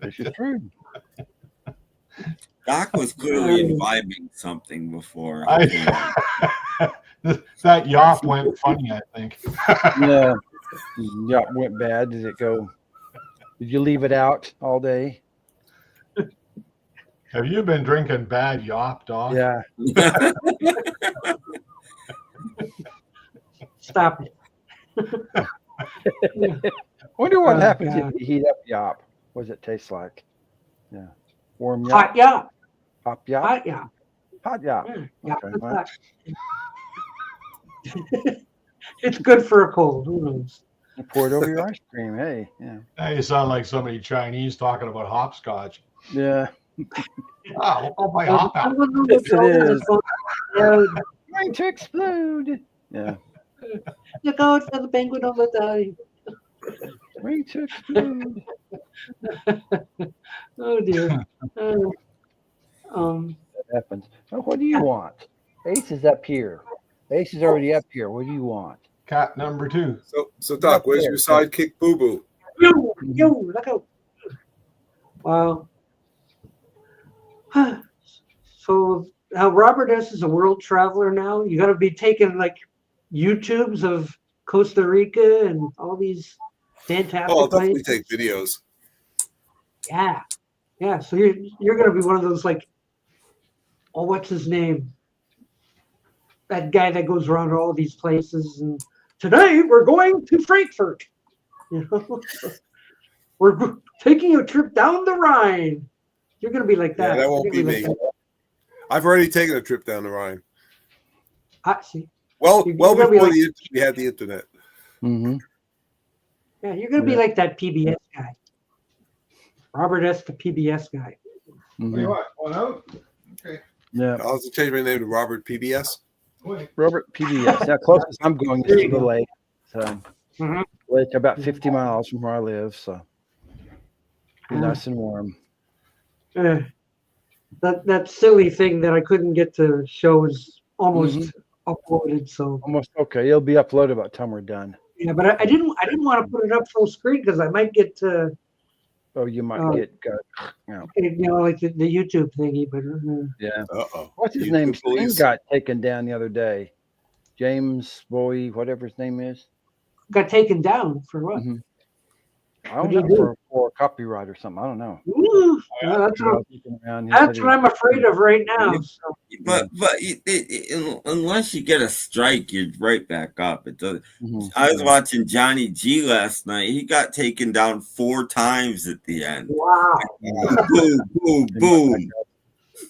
This is true. Doc was clearly imbibing something before. That yop went funny, I think. Yeah. Yop went bad. Did it go? Did you leave it out all day? Have you been drinking bad yop, dog? Yeah. Stop it. Wonder what happens if you heat up yop. What does it taste like? Yeah. Warm yop? Hot yop. Hot yop? Hot yop. Hot yop. Yeah, Okay, well. It's good for a cold. Who knows? You pour it over your ice cream. Hey, yeah. Now you sound like somebody Chinese talking about hopscotch. Yeah. We'll go buy hop. Yes, it is. Going to explode. Yeah. Look out for the penguin on the die. Going to explode. Oh dear. That happens. So what do you want? Ace is up here. Ace is already up here. What do you want? Cat number 2. So Doc, where's your sidekick, Boo Boo? Yo, look out. Wow. So how Robert S. is a world traveler now, you got to be taking like YouTubes of Costa Rica and all these fantastic I'll definitely places. take videos. Yeah. So you're going to be one of those like, what's his name? That guy that goes around to all these places, and today we're going to Frankfurt. We're taking a trip down the Rhine. You're going to be like that. Yeah, that won't be me. I've already taken a trip down the Rhine. See. Well before like, we had the internet. Mm-hmm. Yeah, you're going to be like that PBS guy. Robert S. the PBS guy. Mm-hmm. One out? Okay. Yeah. I'll have to change my name to Robert PBS. Robert PBS. Now, closest I'm going is to the lake. So, lake about 50 miles from where I live. So, be nice and warm. That silly thing that I couldn't get to show is almost uploaded. So almost okay. It'll be uploaded by the time we're done. Yeah, but I didn't want to put it up full screen because I might get to. Oh, you might get like the YouTube thingy, but yeah. Uh-oh. What's his name? He got taken down the other day. James Bowie, whatever his name is. Got taken down for what? I don't know, for copyright or something. I don't know. Ooh, that's what I'm afraid of right now. So. But unless you get a strike, you're right back up. It does. I was watching Johnny G last night. He got taken down 4 times at the end. Wow! Boom, boom,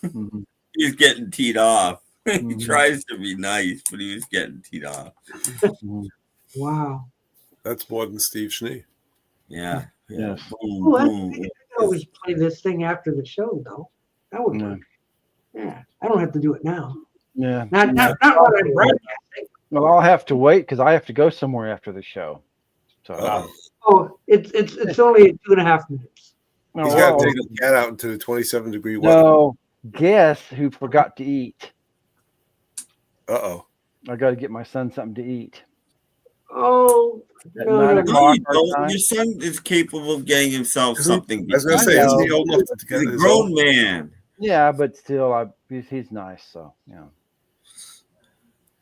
boom. He's getting teed off. He tries to be nice, but he was getting teed off. Wow! That's more than Steve Schnee. Yeah. Yes. I could always play this thing after the show, though. That would work. Yeah, I don't have to do it now. Yeah. Not what I'm broadcasting. Well, I'll have to wait because I have to go somewhere after the show. So. It's only 2.5 minutes. He's got to take the cat out into the 27-degree weather. No, guess who forgot to eat? Uh-oh. I got to get my son something to eat. Oh, At no, 9 no, o'clock our Don't. time. Your son is capable of getting himself something. I was going to say, is he old enough to get He's a his grown own? man. Yeah, but still, he's nice, so yeah.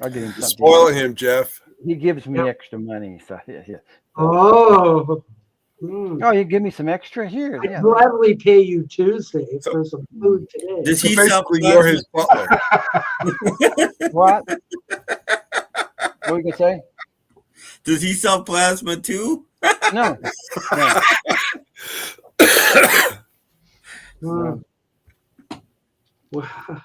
I'll get him You're something. spoiling him, Jeff. He gives me extra money, so yeah. Oh. Oh, you give me some extra here. I'd Yeah. gladly pay you Tuesday for some food today. Does So he sell basically, you're his butler. What? What were you gonna say? Does he sell plasma too? No. No. Wow.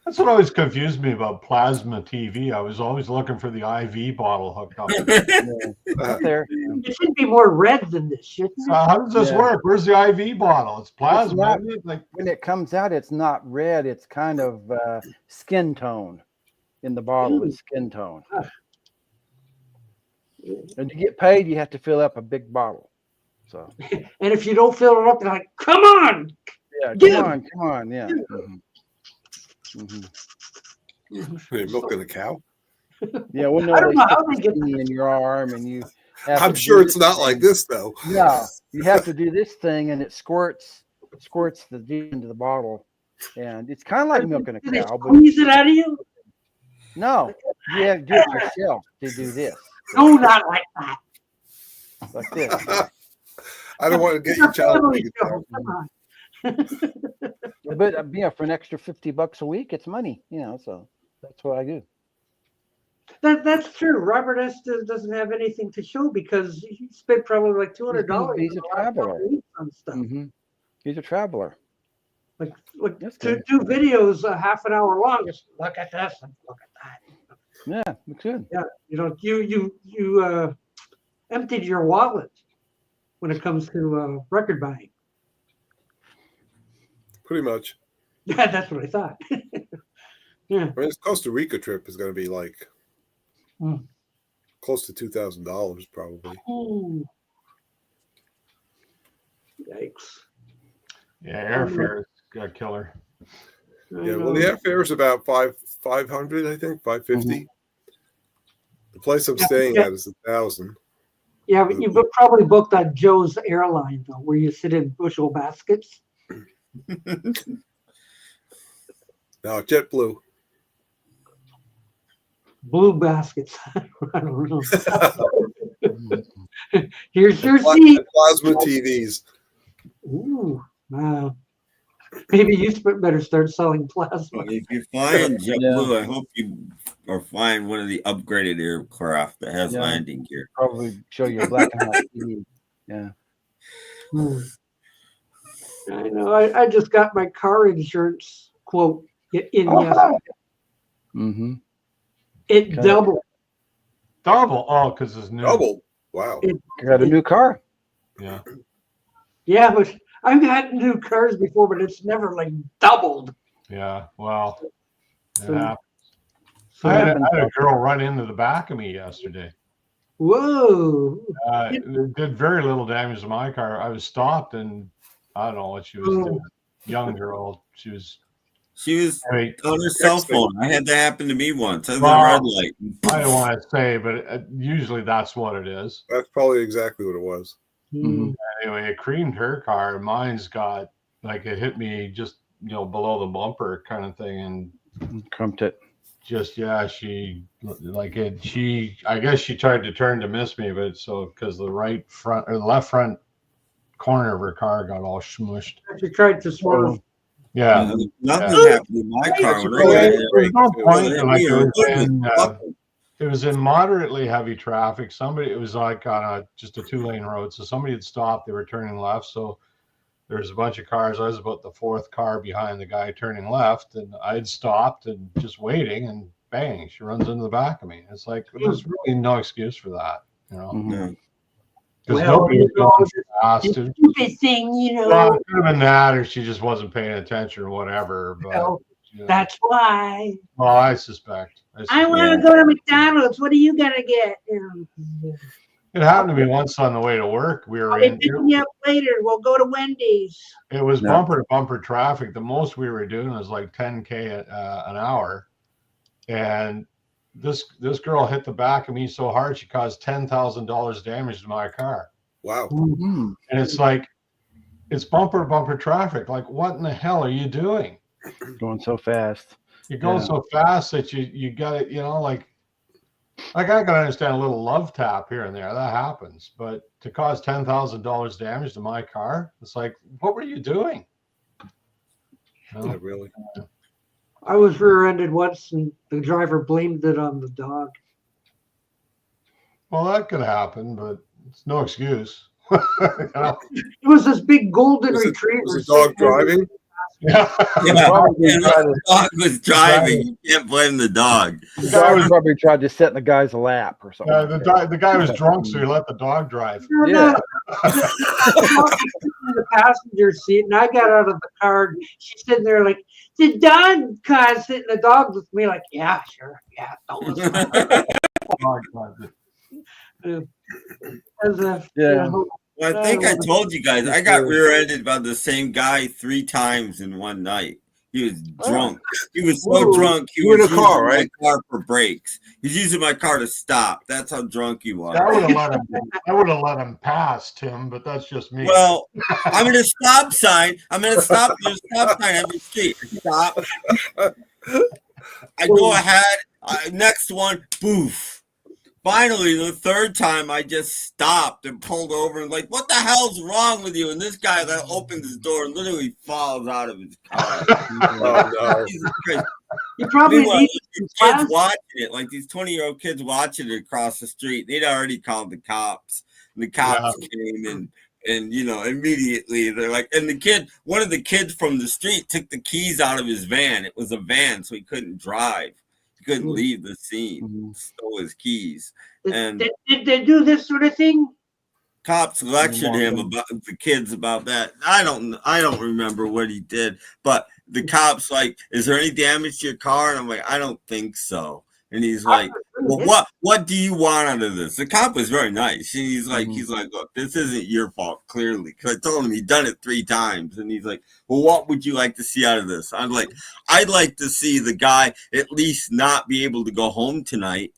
That's what always confused me about plasma TV. I was always looking for the IV bottle hooked up. Up there. It should be more red than this, shouldn't it? How does this work? Where's the IV bottle? It's plasma. not- isn't it? Like, When it comes out, it's not red. It's kind of skin tone in the bottle. It's skin tone. And to get paid, you have to fill up a big bottle. So And if you don't fill it up, they're like, come on. yeah, Give. come on, yeah. You're milking a cow? Yeah, well, no, I don't they know how stick they get the thing in your arm, and you. Have I'm to sure do it's this not thing. like this, though. No, you have to do this thing, and it squirts the juice into the bottle, and it's kind of like milking a Do they cow, but squeeze it out of you? no, you have to do it yourself to do this, No, not like that. like this. I don't want to get It's a your child. family show. Come on. But yeah, for an extra $50 a week, it's money, so that's what I do. That's true. Robert Estes doesn't have anything to show because he spent probably like $200 He's a traveler. on stuff. He's a traveler. Like That's to good. do videos half an hour long. Just look at this and look at that. Yeah, it's good. Yeah, you emptied your wallet when it comes to record buying. Pretty much. Yeah, that's what I thought. Yeah. I mean, this Costa Rica trip is going to be like close to $2,000 probably. Ooh. Yikes. yeah, airfare is a killer. Yeah, well, the airfare is about 500, I think, 550. The place I'm staying at is 1,000. Yeah, but you probably booked on Joe's airline though, where you sit in bushel baskets. No, JetBlue. Blue baskets. I don't know. Here's your seat. Plasma TVs. Ooh, wow. Maybe you better start selling plasma. If you're flying JetBlue, I hope you are flying one of the upgraded aircraft that has landing gear. Probably show you a black and white TV. Yeah. I know. I just got my car insurance quote in yesterday. It doubled. Double? Oh, because it's new. Double? Wow. Got a new car. Yeah. Yeah, but I've had new cars before, but it's never like doubled. Yeah. Well, it So- happens. So I had a girl run into the back of me yesterday. whoa. It did very little damage to my car. I was stopped and I don't know what she was doing. Young girl. She was on her cell phone. I had that happen to me once. I was Well, at a red light. I don't want to say, but usually that's what it is. That's probably exactly what it was. Anyway, it creamed her car. Mine's got like it hit me just below the bumper kind of thing, and crumped it. Just she I guess she tried to turn to miss me, but because the right front or the left front corner of her car got all smushed. She tried to swerve. Yeah. Nothing happened in my car. There's no point. It was in moderately heavy traffic. It was like on just a 2-lane road. So somebody had stopped. They were turning left. So there's a bunch of cars. I was about the 4th car behind the guy turning left, and I had stopped and just waiting, and bang, she runs into the back of me. It's like there's really no excuse for that, Because nobody was going fast. Stupid thing, Well, it could have been that, or she just wasn't paying attention, or whatever. But that's why. Well, I suspect. I want to go to McDonald's. What are you gonna get? It happened to me once on the way to work. We were I'll be in. picking you up later. We'll go to Wendy's. It was No. bumper to bumper traffic. The most we were doing was like 10K an hour, and this girl hit the back of me so hard she caused $10,000 damage to my car. Wow. Mm-hmm. And it's like, it's bumper to bumper traffic. Like, what in the hell are you doing? Going so fast. You're going Yeah. so fast that you got it. You know, like I can understand a little love tap here and there. That happens, but to cause $10,000 damage to my car, it's like, what were you doing? You know? Yeah, really. I was rear-ended once, and the driver blamed it on the dog. Well, that could happen, but it's no excuse. You know? It was this big golden Was retriever. the dog driving? Yeah. Yeah, Probably and tried the to- dog was driving. You can't blame the dog. The dog probably tried to sit in the guy's lap or something. The guy was drunk, so he let the dog drive. Yeah. In the passenger seat, and I got out of the car. And she's sitting there like, the dog caused it, and the dog with me like, yeah, sure, yeah. Dog drive. Yeah. Well, I think I told you guys I got rear-ended by the same guy 3 times in one night. He was drunk. He was so drunk. He You were was in a car, using right? my car for brakes. He's using my car to stop. That's how drunk he was. I would have let him pass, Tim, but that's just me. Well, I'm in a stop sign. I'm in a stop. There's a stop sign every street. I stop. I go ahead. Next one, boof. Finally, the third time, I just stopped and pulled over and like, what the hell's wrong with you? And this guy that opens his door and literally falls out of his car. Oh, no. Jesus Christ. You probably Meanwhile, need these some kids class. watching it, like these 20-year-old kids watching it across the street. They'd already called the cops. And the cops came and you know, immediately they're like, and one of the kids from the street took the keys out of his van. It was a van, so he couldn't drive. He couldn't leave the scene. Stole his keys. And Did they do this sort of thing? cops lectured him about the kids about that. I don't remember what he did, but the cops like, is there any damage to your car? And I'm like, I don't think so. And he's like, well, what do you want out of this? The cop was very nice. And he's like, look, this isn't your fault, clearly. Because I told him he'd done it 3 times. And he's like, well, what would you like to see out of this? I'm like, I'd like to see the guy at least not be able to go home tonight.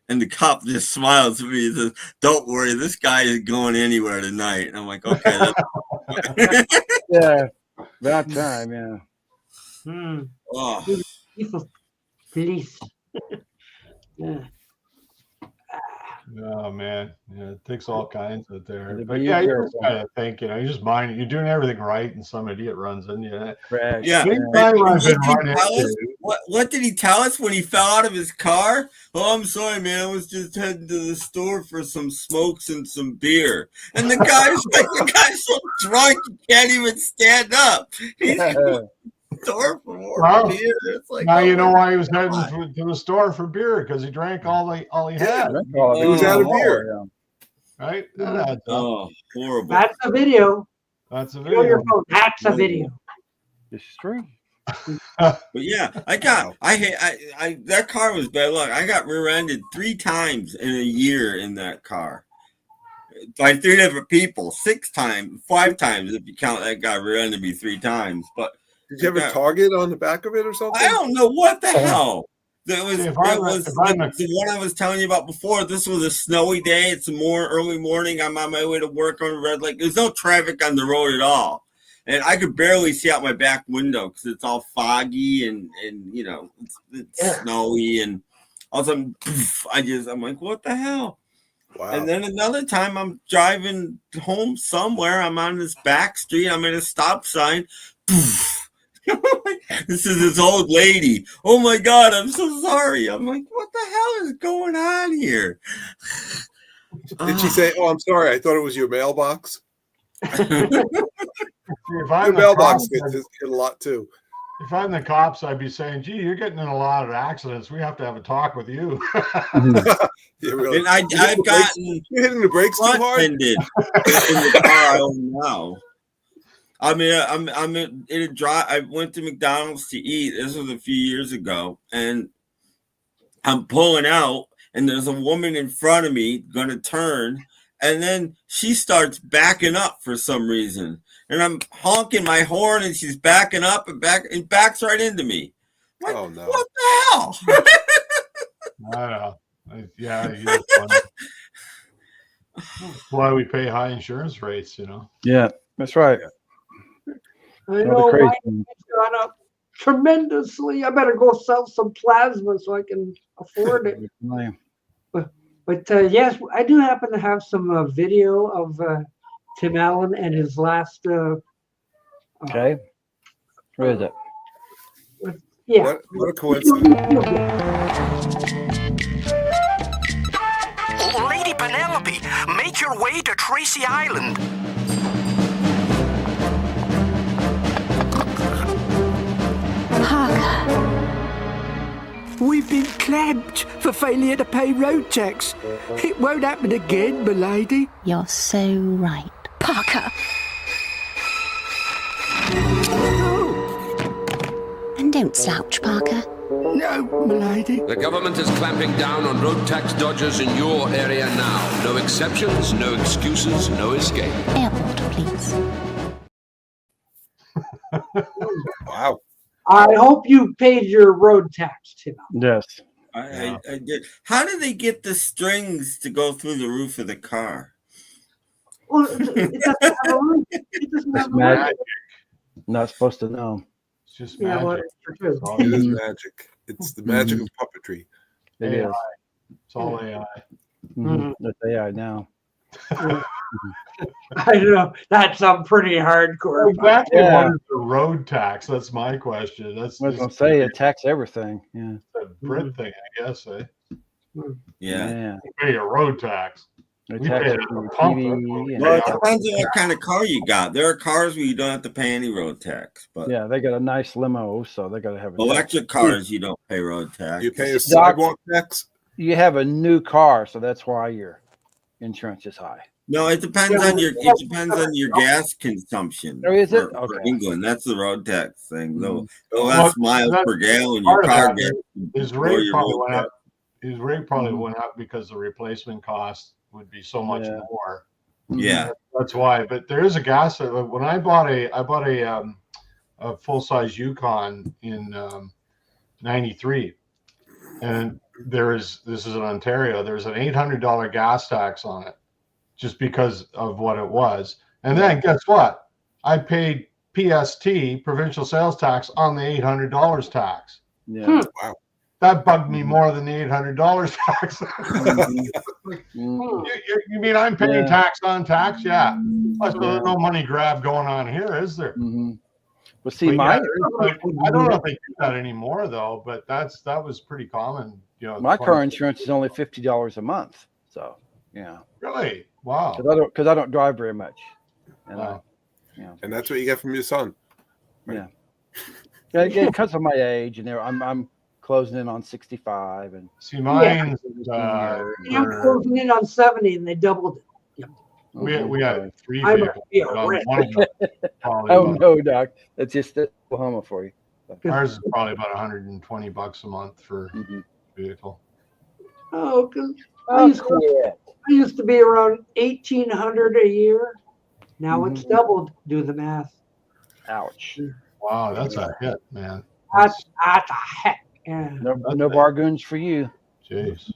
And the cop just smiles at me and says, don't worry, this guy is going anywhere tonight. And I'm like, okay. Yeah. That time, yeah. Oh. Chief of police. Yeah. Oh man, yeah, it takes all kinds of there. Yeah, But be yeah, you careful. just kind of think, you know, you just mind you're doing everything right, and some idiot runs in you. Correct. Yeah. Anytime I've been running into, What did he tell us when he fell out of his car? Oh, I'm sorry, man. I was just heading to the store for some smokes and some beer. And the guy's so drunk he can't even stand up. He's going to the store for more beer. It's like, now you know why he was heading to the store for beer, because he drank all he had. He was out of beer. Right? That adds up. Oh, horrible. That's a video. That's a Show video. your phone. That's a video. This is true. But yeah, that car was bad luck. I got rear-ended 3 times in a year in that car by 3 different people. 5 times if you count that guy rear-ended me 3 times. But did you have a target on the back of it or something? I don't know what the hell. There was See, the one I was telling you about before. This was a snowy day. It's early morning. I'm on my way to work on a red light. There's no traffic on the road at all. And I could barely see out my back window because it's all foggy and you know, it's snowy. And all of a sudden, poof, I'm like, what the hell? Wow. And then another time I'm driving home somewhere. I'm on this back street. I'm at a stop sign. Poof. This is this old lady. Oh my God, I'm so sorry. I'm like, what the hell is going on here? Did she say, oh, I'm sorry, I thought it was your mailbox? If The I'm the mailbox cops, gets hit a lot too. if I'm the cops, I'd be saying, gee, you're getting in a lot of accidents. We have to have a talk with you. Yeah, really. And I've gotten You're hitting the brakes too hard? front-ended in the car I own now. I mean, I'm in a drive. I went to McDonald's to eat. This was a few years ago, and I'm pulling out, and there's a woman in front of me going to turn, and then she starts backing up for some reason. And I'm honking my horn, and she's backing up and backs right into me. Like, Oh no! What the hell? I know. Yeah, you're funny. That's why we pay high insurance rates, Yeah, that's right. I know mine has gone up tremendously. I better go sell some plasma so I can afford it. But yes, I do happen to have some video of Tim Allen and his last. Okay. Where is it? Yeah. What a coincidence. Lady Penelope, make your way to Tracy Island. Parker. We've been clamped for failure to pay road tax. It won't happen again, m'lady. You're so right. Parker. And don't slouch, Parker. No, m'lady. The government is clamping down on road tax dodgers in your area now. No exceptions, no excuses, no escape. Airport, please. Wow. I hope you paid your road tax, Tim. Yes. I did. How did they get the strings to go through the roof of the car? Well, it doesn't have a roof. It doesn't have a Magic. roof. Not supposed to know. It's just Yeah, magic. well, It is magic. It's the magic of puppetry. It AI. is. It's all AI. That's AI now. I know that's pretty hardcore. Exactly. Yeah. What is the road tax? That's my question. That's I was going to say, it tax everything. Yeah. a Brit thing, I guess. Yeah. We pay a road tax. They We tax pay it a for the pump. TV and Well, it stuff. depends on what kind of car you got. There are cars where you don't have to pay any road tax, but Yeah, they got a nice limo, so they got to have a electric cars you don't pay road tax. You pay a sidewalk tax? You have a new car, so that's why your insurance is high. No, it depends on your gas consumption. Oh, is it? For Okay. England, that's the road tax thing. The Well, less miles that's per gallon part your of car that. gets. His or rate your probably road went tax. up. His rate probably went up because the replacement cost would be so much more. Yeah, That's why. But there is a gas. When I bought a full size Yukon in '93, and this is in Ontario. There's an $800 gas tax on it, just because of what it was. And then guess what? I paid PST, provincial sales tax, on the $800 tax. Yeah. Wow. That bugged me more than the $800 tax. You mean I'm paying tax on tax? Yeah. There's no money grab going on here, is there? Well, see, I don't know if they do that anymore, though. But that was pretty common. my car insurance is only $50 a month. So, yeah. Really? Wow. Because I don't drive very much. And Wow. And that's what you get from your son. Yeah. Because of my age, and I'm closing in on 65, and see, mine's I'm closing in on 70, and they doubled it. we had 3 I'm vehicles. a Oh no, Doc, that's just Oklahoma for you. Ours is probably about $120 a month for vehicle. Oh, because I used to be around $1,800 a year. Now it's doubled. Do the math. Ouch. Wow, that's a hit, man. That's a heck. Yeah. No bargains for you. Jeez.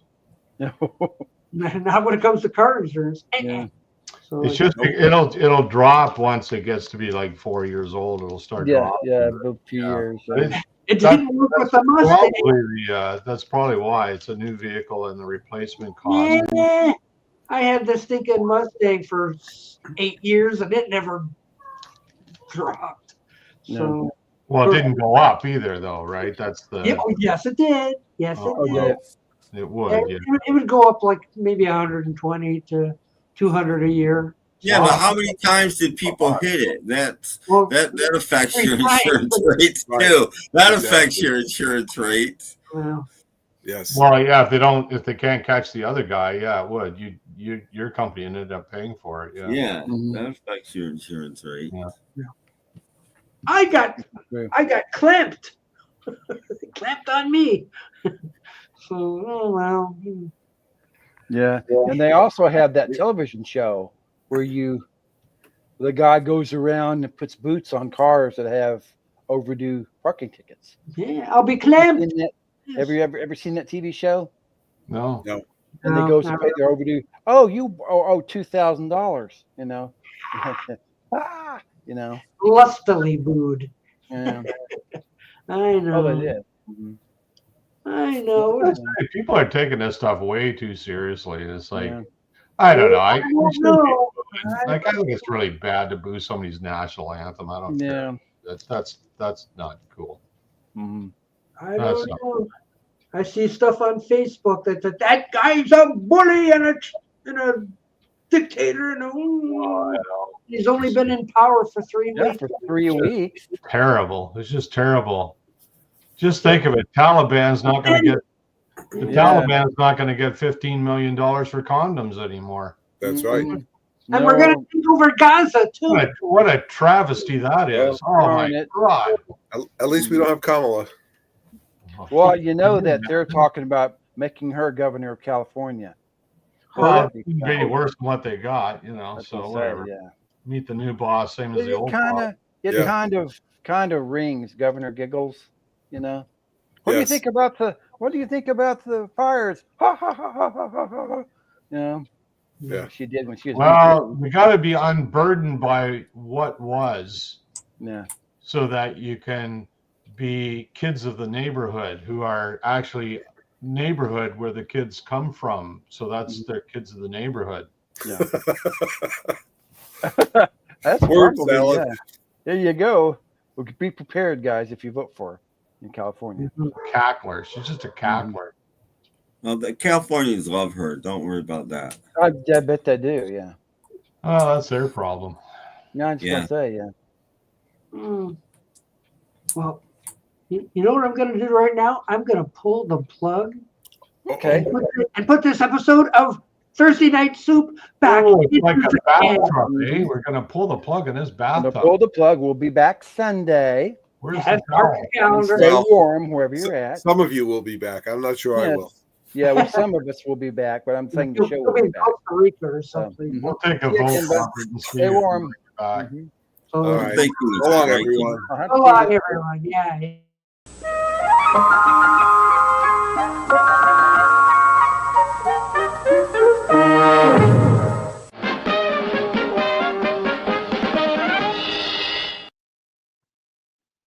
Not when it comes to car insurance. Yeah. So It's just it'll drop once it gets to be like 4 years old. It'll start dropping. Yeah, a few years. It didn't work with the Mustang. That's probably why it's a new vehicle and the replacement cost. Yeah. I had this stinking Mustang for 8 years and it never dropped. So Well, it didn't go up either, though, right? That's the. Yes, it did. Yes, it did. It would. Yeah. It would go up like maybe 120 to 200 a year. Yeah, but how many times did people hit it? That affects your insurance rates too. That affects your insurance rates. Well, yes. Well, yeah. If they can't catch the other guy, yeah, it would. Your company ended up paying for it. Yeah. Yeah, that affects your insurance rate. Yeah. I got clamped. They clamped on me. So, oh well. Yeah. And they also have that television show where the guy goes around and puts boots on cars that have overdue parking tickets. Yeah, I'll be clamped. Have you ever seen that TV show? No. No. And they goes to pay their overdue. Oh, you owe $2,000. You know. You know. Lustily booed. Yeah. I know. Oh, they did. Mm-hmm. I know. Hey, people are taking this stuff way too seriously. It's like, Yeah. I don't know. I think it's really bad to boo somebody's national anthem. I don't care. That's not cool. Mm-hmm. I don't know. I see stuff on Facebook that guy's a bully and a dictator and he's only been in power for 3 weeks. For 3 weeks. Terrible. It's just terrible. Just think of it. Taliban's not going to get $15 million for condoms anymore. That's right. And we're going to take over Gaza too. What a travesty that is. Oh my God. At least we don't have Kamala. Well, you know that they're talking about making her governor of California. Well, it would be worse than what they got, so whatever. Yeah. Meet the new boss, same as the old boss. It kind of rings Governor Giggles, What do you think about the fires? Ha ha ha ha ha ha ha. Yeah. She did when she was. Well, we got to be unburdened by what was. Yeah. So that you can be kids of the neighborhood who are actually neighborhood where the kids come from. So that's their kids of the neighborhood. Yeah. That's word salad. Yeah. There you go. Well, be prepared, guys, if you vote for her in California. Cackler. She's just a cackler. Well, the Californians love her. Don't worry about that. I bet they do. Yeah. Oh, that's their problem. Yeah, I was just gonna say, yeah. Well, you know what I'm going to do right now? I'm going to pull the plug. Okay. And put this episode of Thursday Night Soup back. It's like a bathtub, eh? We're going to pull the plug in this bathtub. Pull the plug. We'll be back Sunday. Where's the calendar? Stay warm wherever you're at. Some of you will be back. I'm not sure I will. Yeah, well, some of us will be back, but I'm thinking the show will be back. Costa Rica or something. We'll take a vote. Stay warm. All right. Thank you. So long, everyone. So long, everyone. Yeah.